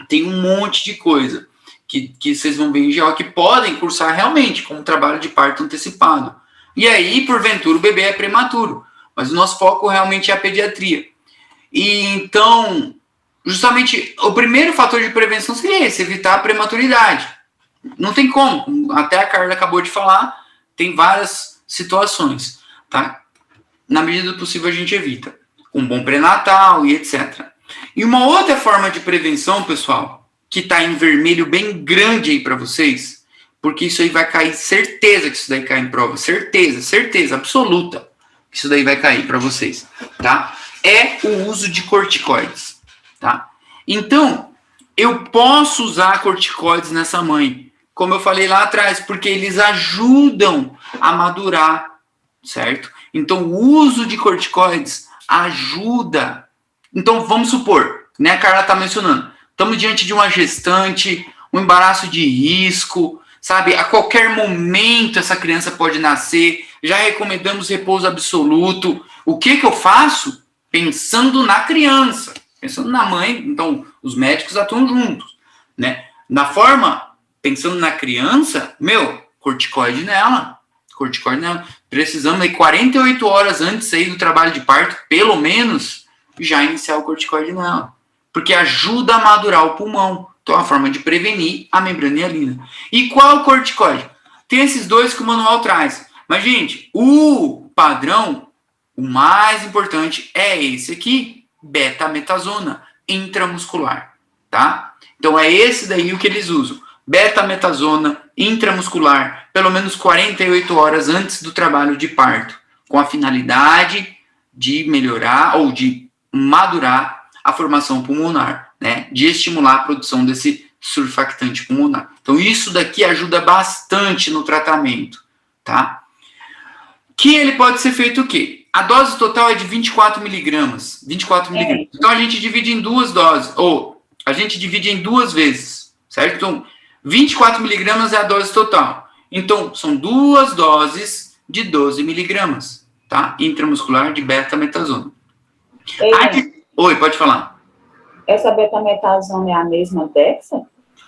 tem um monte de coisa que vocês vão ver em GO que podem cursar realmente como trabalho de parto antecipado. E aí, porventura, o bebê é prematuro, mas o nosso foco realmente é a pediatria. E então, justamente, o primeiro fator de prevenção seria esse, evitar a prematuridade. Não tem como, até a Carla acabou de falar, tem várias situações, tá? Na medida do possível a gente evita, um bom pré-natal e etc. E uma outra forma de prevenção, pessoal, que tá em vermelho bem grande aí para vocês, porque isso aí vai cair, certeza que isso daí cai em prova, certeza absoluta que isso daí vai cair para vocês, tá? É o uso de corticoides, tá? Então, eu posso usar corticoides nessa mãe, como eu falei lá atrás, porque eles ajudam a madurar, certo? Então, o uso de corticoides ajuda. Então, vamos supor, né, a Carla está mencionando, estamos diante de uma gestante, um embaraço de risco, sabe? A qualquer momento essa criança pode nascer, já recomendamos repouso absoluto. O que eu faço? Pensando na criança, pensando na mãe, então os médicos atuam juntos, né? Na forma, pensando na criança, corticoide nela. Precisamos aí 48 horas antes aí do trabalho de parto, pelo menos, já iniciar o corticoide nela. Porque ajuda a madurar o pulmão. Então é uma forma de prevenir a membrana hialina. E qual corticoide? Tem esses dois que o manual traz. Mas, gente, o padrão, o mais importante é esse aqui, betametasona intramuscular, tá? Então é esse daí o que eles usam. Betametasona intramuscular, pelo menos 48 horas antes do trabalho de parto, com a finalidade de melhorar ou de madurar a formação pulmonar, né? De estimular a produção desse surfactante pulmonar. Então isso daqui ajuda bastante no tratamento, tá? Que ele pode ser feito o quê? A dose total é de 24 miligramas. 24 miligramas. Então a gente divide em duas doses, ou a gente divide em duas vezes, certo? Então, 24 miligramas é a dose total. Então, são duas doses de 12 miligramas, tá? Intramuscular de betametasona. Oi, pode falar. Essa betametasona é a mesma Dexa?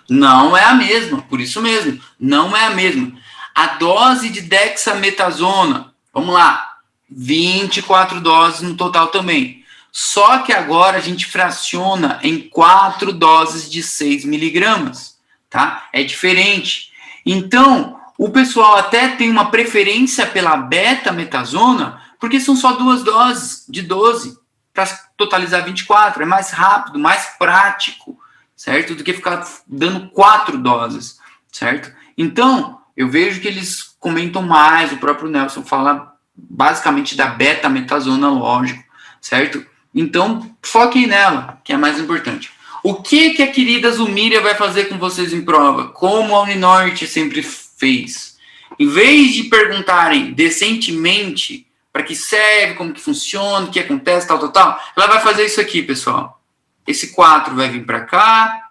Não é a mesma, por isso mesmo. Não é a mesma. A dose de dexametasona, vamos lá, 24 doses no total também. Só que agora a gente fraciona em 4 doses de 6 miligramas. Tá? É diferente. Então, o pessoal até tem uma preferência pela betametasona, porque são só 2 doses de 12, para totalizar 24. É mais rápido, mais prático, certo? Do que ficar dando 4 doses, certo? Então, eu vejo que eles comentam mais, o próprio Nelson fala basicamente da betametasona, lógico, certo? Então, foquem nela, que é mais importante. O que a querida Zumíria vai fazer com vocês em prova? Como a Uninorte sempre fez. Em vez de perguntarem decentemente para que serve, como que funciona, o que acontece, tal, ela vai fazer isso aqui, pessoal. Esse 4 vai vir para cá,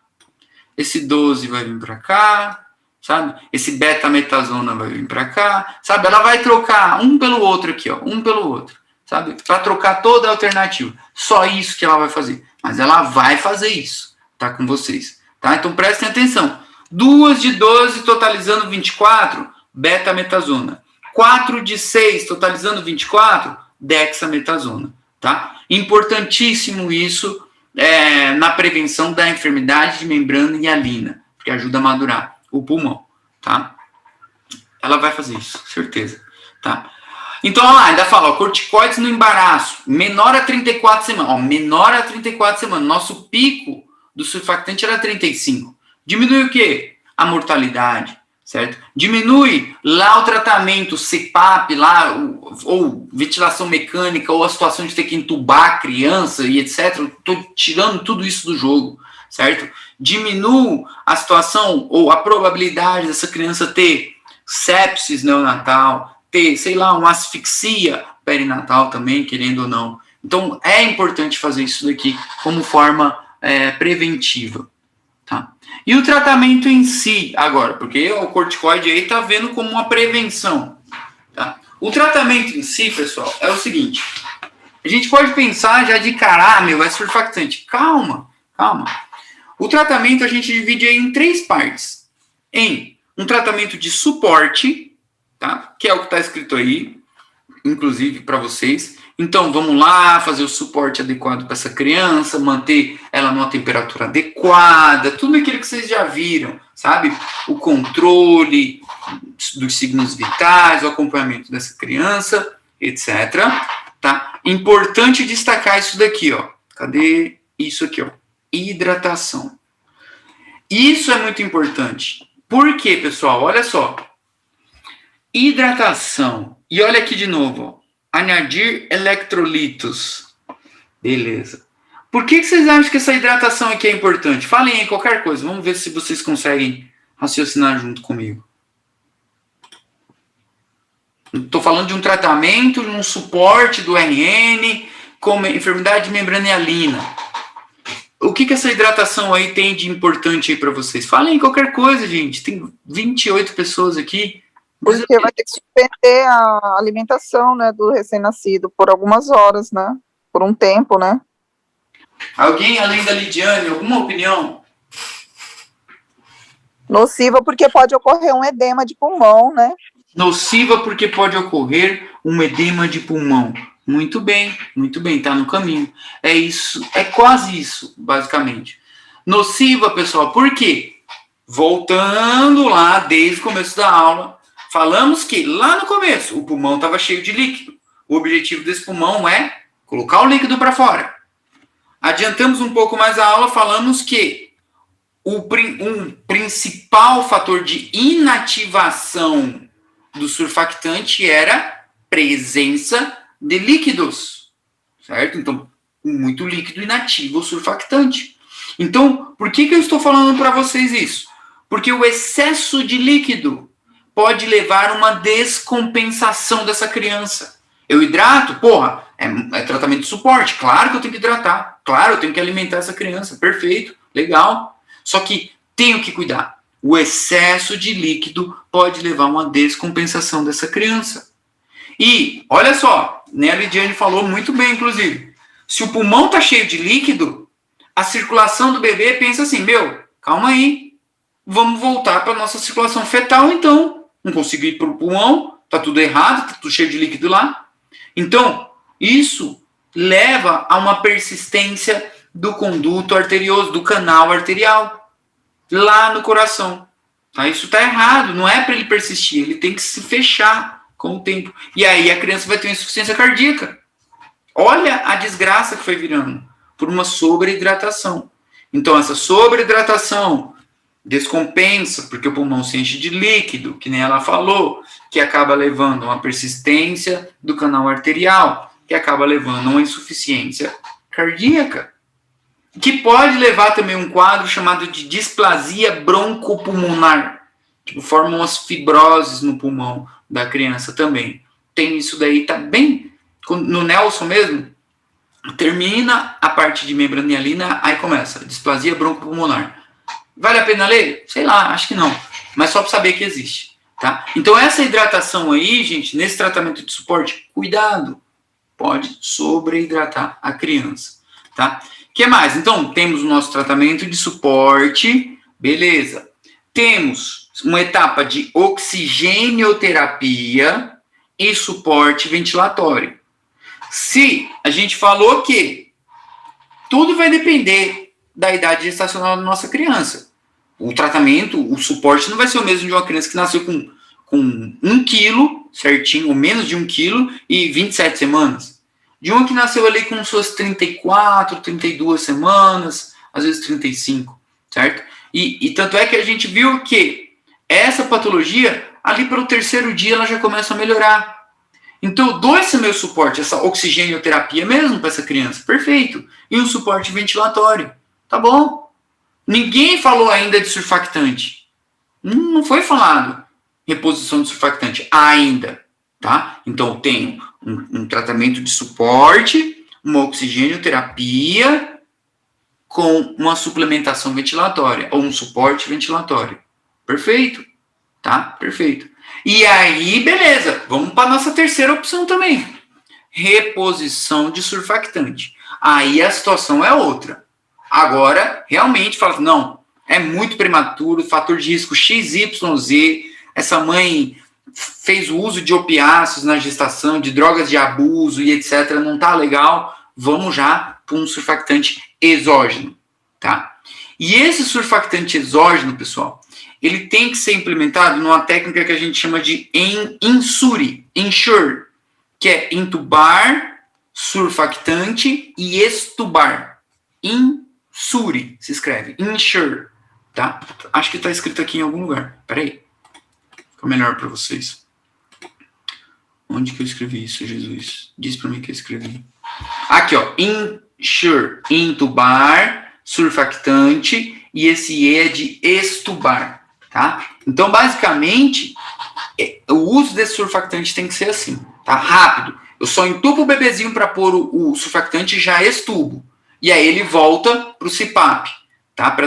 esse 12 vai vir para cá, sabe? Esse betametasona vai vir para cá, sabe? Ela vai trocar um pelo outro aqui, ó, um pelo outro, sabe? Para trocar toda a alternativa. Só isso que ela vai fazer. Mas ela vai fazer isso, tá? Com vocês, tá? Então prestem atenção. 2 de 12 totalizando 24, betametasona. 4 de 6 totalizando 24, dexametasona, tá? Importantíssimo isso na prevenção da enfermidade de membrana hialina, porque ajuda a madurar o pulmão, tá? Ela vai fazer isso, certeza, tá? Então, ó, ainda fala, ó, corticoides no embaraço, menor a 34 semanas. Ó, menor a 34 semanas. Nosso pico do surfactante era 35. Diminui o quê? A mortalidade, certo? Diminui lá o tratamento CPAP, lá, ou ventilação mecânica, ou a situação de ter que entubar a criança e etc. Estou tirando tudo isso do jogo, certo? Diminui a situação, ou a probabilidade dessa criança ter sepsis neonatal, ter, sei lá, uma asfixia perinatal também, querendo ou não. Então, é importante fazer isso daqui como forma preventiva, tá? E o tratamento em si, agora, porque o corticoide aí tá vendo como uma prevenção, tá? O tratamento em si, pessoal, é o seguinte, a gente pode pensar já de cara, é surfactante. Calma. O tratamento a gente divide aí em 3 partes. Em um tratamento de suporte, tá? Que é o que está escrito aí, inclusive para vocês. Então, vamos lá, fazer o suporte adequado para essa criança, manter ela numa temperatura adequada, tudo aquilo que vocês já viram, sabe? O controle dos signos vitais, o acompanhamento dessa criança, etc. Tá? Importante destacar isso daqui, ó. Cadê isso aqui, ó? Hidratação. Isso é muito importante. Por quê, pessoal? Olha só. Hidratação. E olha aqui de novo, ó. Añadir electrolitos. Beleza. Por que vocês acham que essa hidratação aqui é importante? Falem aí qualquer coisa. Vamos ver se vocês conseguem raciocinar junto comigo. Estou falando de um tratamento, de um suporte do RN, como enfermidade de membrana hialina. O que essa hidratação aí tem de importante aí para vocês? Falem qualquer coisa, gente. Tem 28 pessoas aqui. Porque vai ter que suspender a alimentação, né, do recém-nascido por algumas horas, né? Por um tempo, né? Alguém, além da Lidiane, alguma opinião? Nociva porque pode ocorrer um edema de pulmão, né? Nociva porque pode ocorrer um edema de pulmão. Muito bem, tá no caminho. É isso, é quase isso, basicamente. Nociva, pessoal, por quê? Voltando lá desde o começo da aula, falamos que lá no começo o pulmão estava cheio de líquido. O objetivo desse pulmão é colocar o líquido para fora. Adiantamos um pouco mais a aula, falamos que um principal fator de inativação do surfactante era presença de líquidos, certo? Então, muito líquido inativa o surfactante. Então, por que eu estou falando para vocês isso? Porque o excesso de líquido pode levar a uma descompensação dessa criança. Eu hidrato? Porra, é tratamento de suporte. Claro que eu tenho que hidratar. Claro, eu tenho que alimentar essa criança. Perfeito, legal. Só que tenho que cuidar. O excesso de líquido pode levar a uma descompensação dessa criança. E, olha só, né, a Lidiane falou muito bem, inclusive. Se o pulmão está cheio de líquido, a circulação do bebê pensa assim, calma aí, vamos voltar para a nossa circulação fetal, então. Não consigo ir para o pulmão, está tudo errado, está tudo cheio de líquido lá. Então, isso leva a uma persistência do conduto arterioso, do canal arterial, lá no coração. Tá? Isso está errado, não é para ele persistir, ele tem que se fechar com o tempo. E aí a criança vai ter uma insuficiência cardíaca. Olha a desgraça que foi virando por uma sobreidratação. Então, essa sobreidratação descompensa, porque o pulmão se enche de líquido, que nem ela falou, que acaba levando a uma persistência do canal arterial, que acaba levando a uma insuficiência cardíaca, que pode levar também um quadro chamado de displasia broncopulmonar, que formam as fibroses no pulmão da criança também. Tem isso daí, tá bem, no Nelson mesmo, termina a parte de membrana hialina, aí começa, displasia broncopulmonar. Vale a pena ler? Sei lá, acho que não. Mas só para saber que existe. Tá? Então, essa hidratação aí, gente, nesse tratamento de suporte, cuidado. Pode sobreidratar a criança. Tá? O que mais? Então, temos o nosso tratamento de suporte. Beleza. Temos uma etapa de oxigênioterapia e suporte ventilatório. Se a gente falou que tudo vai depender da idade gestacional da nossa criança. o tratamento, o suporte não vai ser o mesmo de uma criança que nasceu com 1 quilo, certinho, ou menos de 1 quilo, e 27 semanas. De uma que nasceu ali com suas 34, 32 semanas, às vezes 35, certo? E tanto é que a gente viu que essa patologia, ali para o 3º dia, ela já começa a melhorar. Então, eu dou esse meu suporte, essa oxigenoterapia mesmo para essa criança, perfeito. E um suporte ventilatório, tá bom? Ninguém falou ainda de surfactante. Não foi falado reposição de surfactante ainda, tá? Então, eu tenho um tratamento de suporte, uma oxigenoterapia com uma suplementação ventilatória, ou um suporte ventilatório. Perfeito, tá? Perfeito. E aí, beleza, vamos para a nossa 3ª opção também. Reposição de surfactante. Aí a situação é outra. Agora, realmente, fala, não, é muito prematuro, fator de risco XYZ, essa mãe fez o uso de opiáceos na gestação, de drogas de abuso e etc, não tá legal, vamos já para um surfactante exógeno, tá? E esse surfactante exógeno, pessoal, ele tem que ser implementado numa técnica que a gente chama de INSURE, que é intubar, surfactante e extubar. INSURE, se escreve, INSURE, tá? Acho que está escrito aqui em algum lugar, peraí. Fica melhor para vocês. Onde que eu escrevi isso, Jesus? Diz para mim que eu escrevi. Aqui, ó, INSURE, intubar, surfactante, e esse E é de extubar. Tá? Então, basicamente, o uso desse surfactante tem que ser assim, tá? Rápido. Eu só entubo o bebezinho para pôr o surfactante e já extubo. E aí ele volta para o CPAP, tá? Para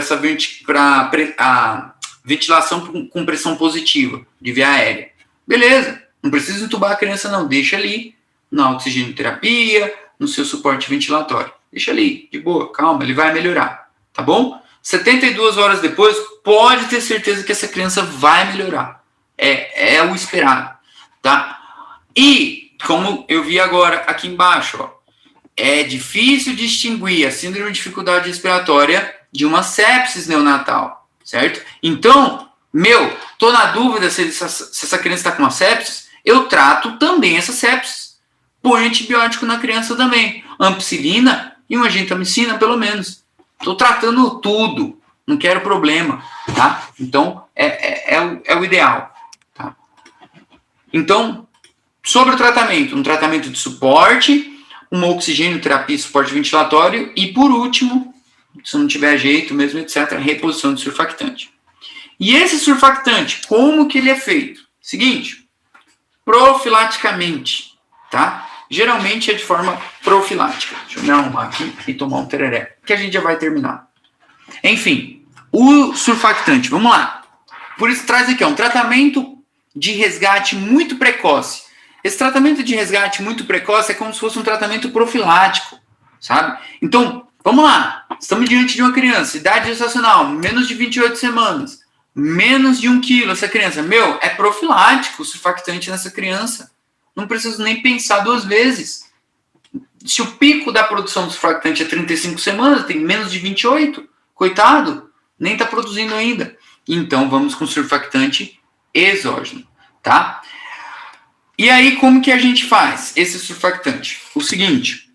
a ventilação com pressão positiva, de via aérea. Beleza. Não precisa entubar a criança, não. Deixa ali, na oxigenoterapia, no seu suporte ventilatório. Deixa ali, de boa, calma, ele vai melhorar. Tá bom? 72 horas depois, pode ter certeza que essa criança vai melhorar. É o esperado, tá? E, como eu vi agora aqui embaixo, ó, é difícil distinguir a síndrome de dificuldade respiratória de uma sepsis neonatal, certo? Então, tô na dúvida se essa criança está com uma sepsis, eu trato também essa sepsis. Põe antibiótico na criança também. Ampicilina e uma gentamicina, pelo menos. Estou tratando tudo, não quero problema, tá? Então, é o ideal, tá? Então, sobre o tratamento, um tratamento de suporte, uma oxigenoterapia, suporte ventilatório e, por último, se não tiver jeito mesmo, etc., reposição de surfactante. E esse surfactante, como que ele é feito? Seguinte, profilaticamente, tá? Geralmente é de forma profilática. Deixa eu me arrumar aqui e tomar um tereré, que a gente já vai terminar. Enfim, o surfactante, vamos lá. Por isso traz aqui, ó, um tratamento de resgate muito precoce. Esse tratamento de resgate muito precoce é como se fosse um tratamento profilático, sabe? Então, vamos lá. Estamos diante de uma criança, idade gestacional, menos de 28 semanas, menos de 1 quilo. Essa criança, é profilático o surfactante nessa criança. Não preciso nem pensar 2 vezes. Se o pico da produção do surfactante é 35 semanas, tem menos de 28, coitado, nem está produzindo ainda. Então, vamos com surfactante exógeno, tá? E aí, como que a gente faz esse surfactante? O seguinte,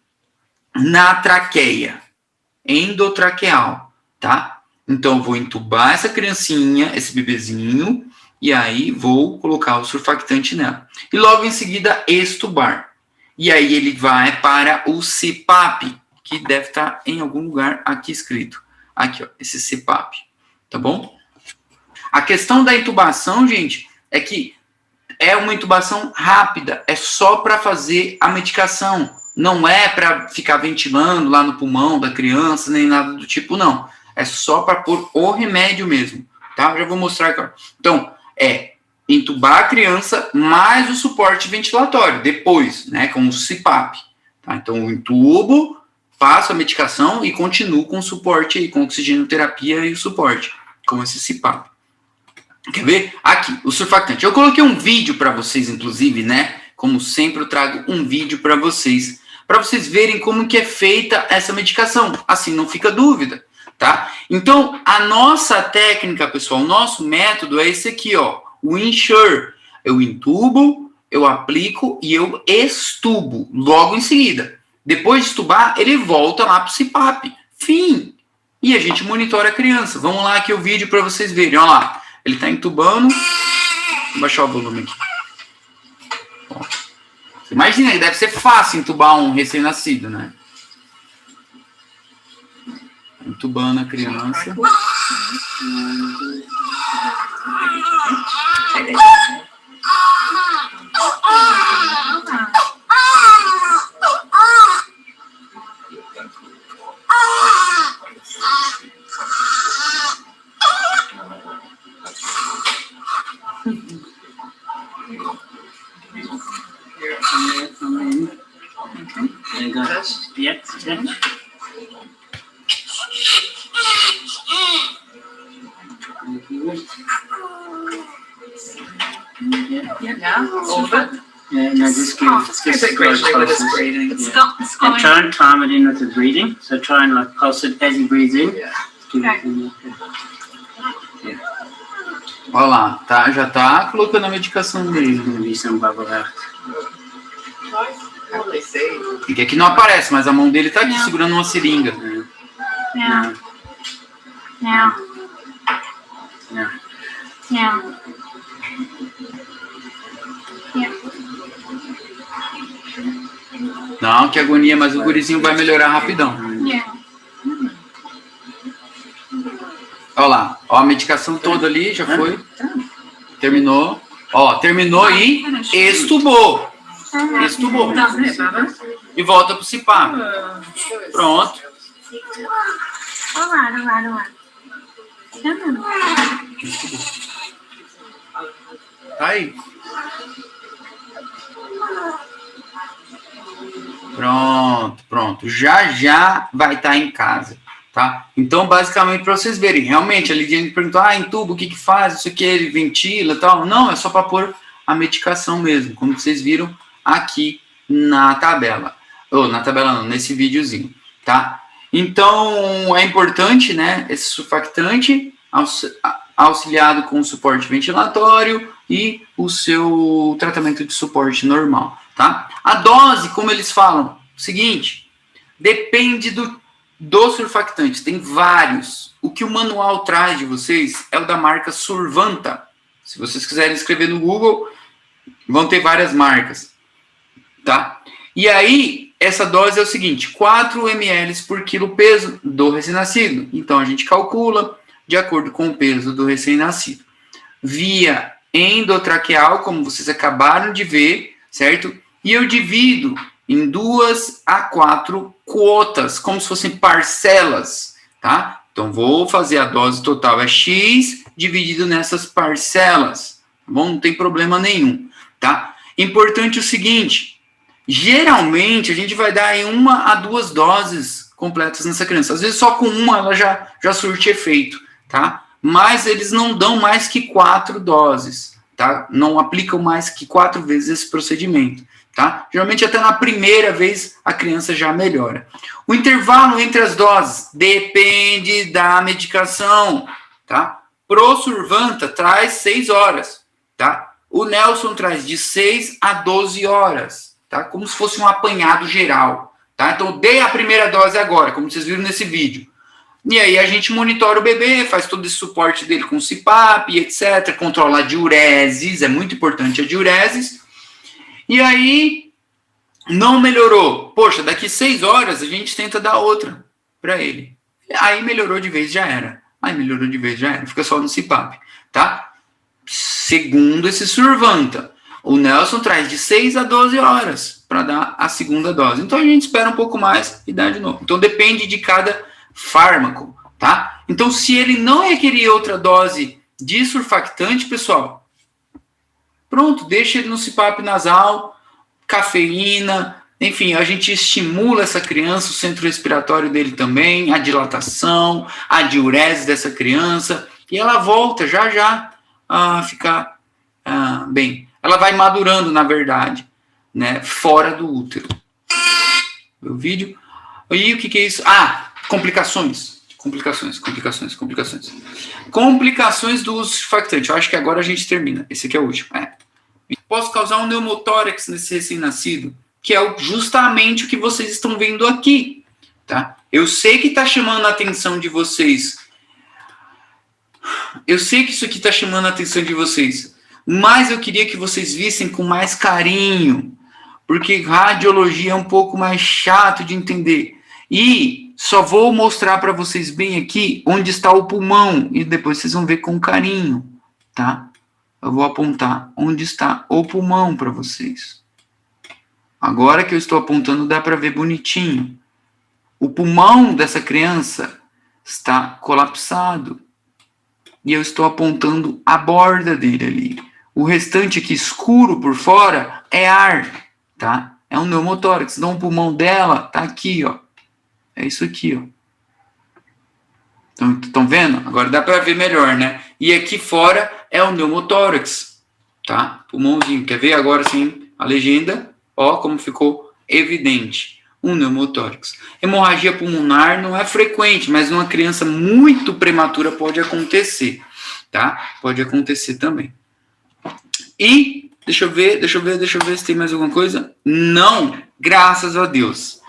na traqueia, endotraqueal, tá? Então, eu vou entubar essa criancinha, esse bebezinho, e aí vou colocar o surfactante nela. E logo em seguida, extubar. E aí ele vai para o CPAP, que deve estar em algum lugar aqui escrito. Aqui, ó, esse CPAP. Tá bom? A questão da intubação, gente, é que é uma intubação rápida. É só para fazer a medicação. Não é para ficar ventilando lá no pulmão da criança, nem nada do tipo, não. É só para pôr o remédio mesmo. Tá? Eu já vou mostrar agora. Então, entubar a criança mais o suporte ventilatório, depois, né, com o CPAP. Tá? Então, eu entubo, passo a medicação e continuo com o suporte aí, com oxigenoterapia e o suporte, com esse CPAP. Quer ver? Aqui, o surfactante. Eu coloquei um vídeo para vocês, inclusive, né? Como sempre, eu trago um vídeo para vocês verem como que é feita essa medicação. Assim, não fica dúvida. tá? Então, a nossa técnica, pessoal, o nosso método é esse aqui, ó, o Ensure. Eu intubo, eu aplico e eu extubo logo em seguida. Depois de estubar, ele volta lá pro CPAP. Fim. E a gente monitora a criança. Vamos lá aqui o vídeo para vocês verem. Olha lá. Ele está intubando. Vou baixar o volume aqui. Ó. Você imagina que deve ser fácil intubar um recém-nascido, né? Intubando a criança. Yeah, no, just breathing. And try and time it in with the breathing. So try and like pulse it as he breathes in. Olha lá, tá, já tá colocando a medicação dele. Maybe some bubble out. E que aqui não aparece, mas a mão dele tá aqui segurando uma seringa. No. Não, que agonia, mas o gurizinho vai melhorar rapidão. Olha lá, ó, a medicação toda ali, já foi. Terminou. Ó, terminou e estubou. Estubou. E volta pro CPAP. Pronto. Tá aí. Pronto. Já vai estar em casa, tá? Então, basicamente, para vocês verem, realmente, a Lidiane perguntou, entuba, o que faz, isso aqui, ele ventila e tal. Não, é só para pôr a medicação mesmo, como vocês viram aqui na tabela. Ou na tabela não, nesse videozinho, tá? Então, é importante, né, esse surfactante auxiliado com o suporte ventilatório e o seu tratamento de suporte normal, tá? A dose, como eles falam, seguinte, depende do surfactante, tem vários. O que o manual traz de vocês é o da marca Survanta. Se vocês quiserem escrever no Google, vão ter várias marcas, tá? E aí, essa dose é o seguinte, 4 ml por quilo peso do recém-nascido. Então, a gente calcula de acordo com o peso do recém-nascido. Via endotraqueal, como vocês acabaram de ver, certo? E eu divido em 2 a 4 quotas, como se fossem parcelas, tá? Então, vou fazer a dose total é X, dividido nessas parcelas, tá bom? Não tem problema nenhum, tá? Importante o seguinte, geralmente a gente vai dar em 1 a 2 doses completas nessa criança. Às vezes só com uma ela já surte efeito, tá? Mas eles não dão mais que 4 doses, tá? Não aplicam mais que 4 vezes esse procedimento, tá? Geralmente até na primeira vez a criança já melhora. O intervalo entre as doses depende da medicação, tá? Pro Survanta traz 6 horas, tá? O Nelson traz de 6 a 12 horas, tá? Como se fosse um apanhado geral, tá? Então, dei a primeira dose agora, como vocês viram nesse vídeo. E aí a gente monitora o bebê, faz todo esse suporte dele com CPAP, etc. Controla a diureses, é muito importante a diureses. E aí, não melhorou. Poxa, daqui 6 horas a gente tenta dar outra para ele. Aí melhorou de vez, já era. Fica só no CPAP, tá? Segundo esse Survanta, o Nelson traz de 6 a 12 horas para dar a segunda dose. Então a gente espera um pouco mais e dá de novo. Então depende de cada fármaco, tá? Então se ele não requerir outra dose de surfactante, pessoal, pronto, deixa ele no CPAP nasal, cafeína, enfim, a gente estimula essa criança, o centro respiratório dele também, a dilatação, a diurese dessa criança, e ela volta já a ficar bem. Ela vai madurando, na verdade, né, fora do útero. O vídeo. E o que é isso? Complicações. Complicações. Complicações do uso surfactante. Eu acho que agora a gente termina. Esse aqui é o último. Posso causar um pneumotórax nesse recém-nascido, que é justamente o que vocês estão vendo aqui. Tá? Eu sei que está chamando a atenção de vocês. Eu sei que isso aqui está chamando a atenção de vocês. Mas eu queria que vocês vissem com mais carinho. Porque radiologia é um pouco mais chato de entender. E só vou mostrar para vocês bem aqui onde está o pulmão. E depois vocês vão ver com carinho. Tá? Eu vou apontar onde está o pulmão para vocês. Agora que eu estou apontando, dá para ver bonitinho. O pulmão dessa criança está colapsado. E eu estou apontando a borda dele ali. O restante aqui escuro por fora é ar, tá? É um pneumotórax. Então o pulmão dela tá aqui, ó. É isso aqui, ó. Estão vendo? Agora dá para ver melhor, né? E aqui fora é o pneumotórax, tá? Pulmãozinho. Quer ver agora sim a legenda? Ó, como ficou evidente. Um pneumotórax. Hemorragia pulmonar não é frequente, mas numa criança muito prematura pode acontecer, tá? Pode acontecer também. E, deixa eu ver se tem mais alguma coisa. Não, graças a Deus.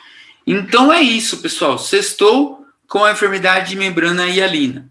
Então é isso, pessoal. Sextou com a enfermidade de membrana hialina.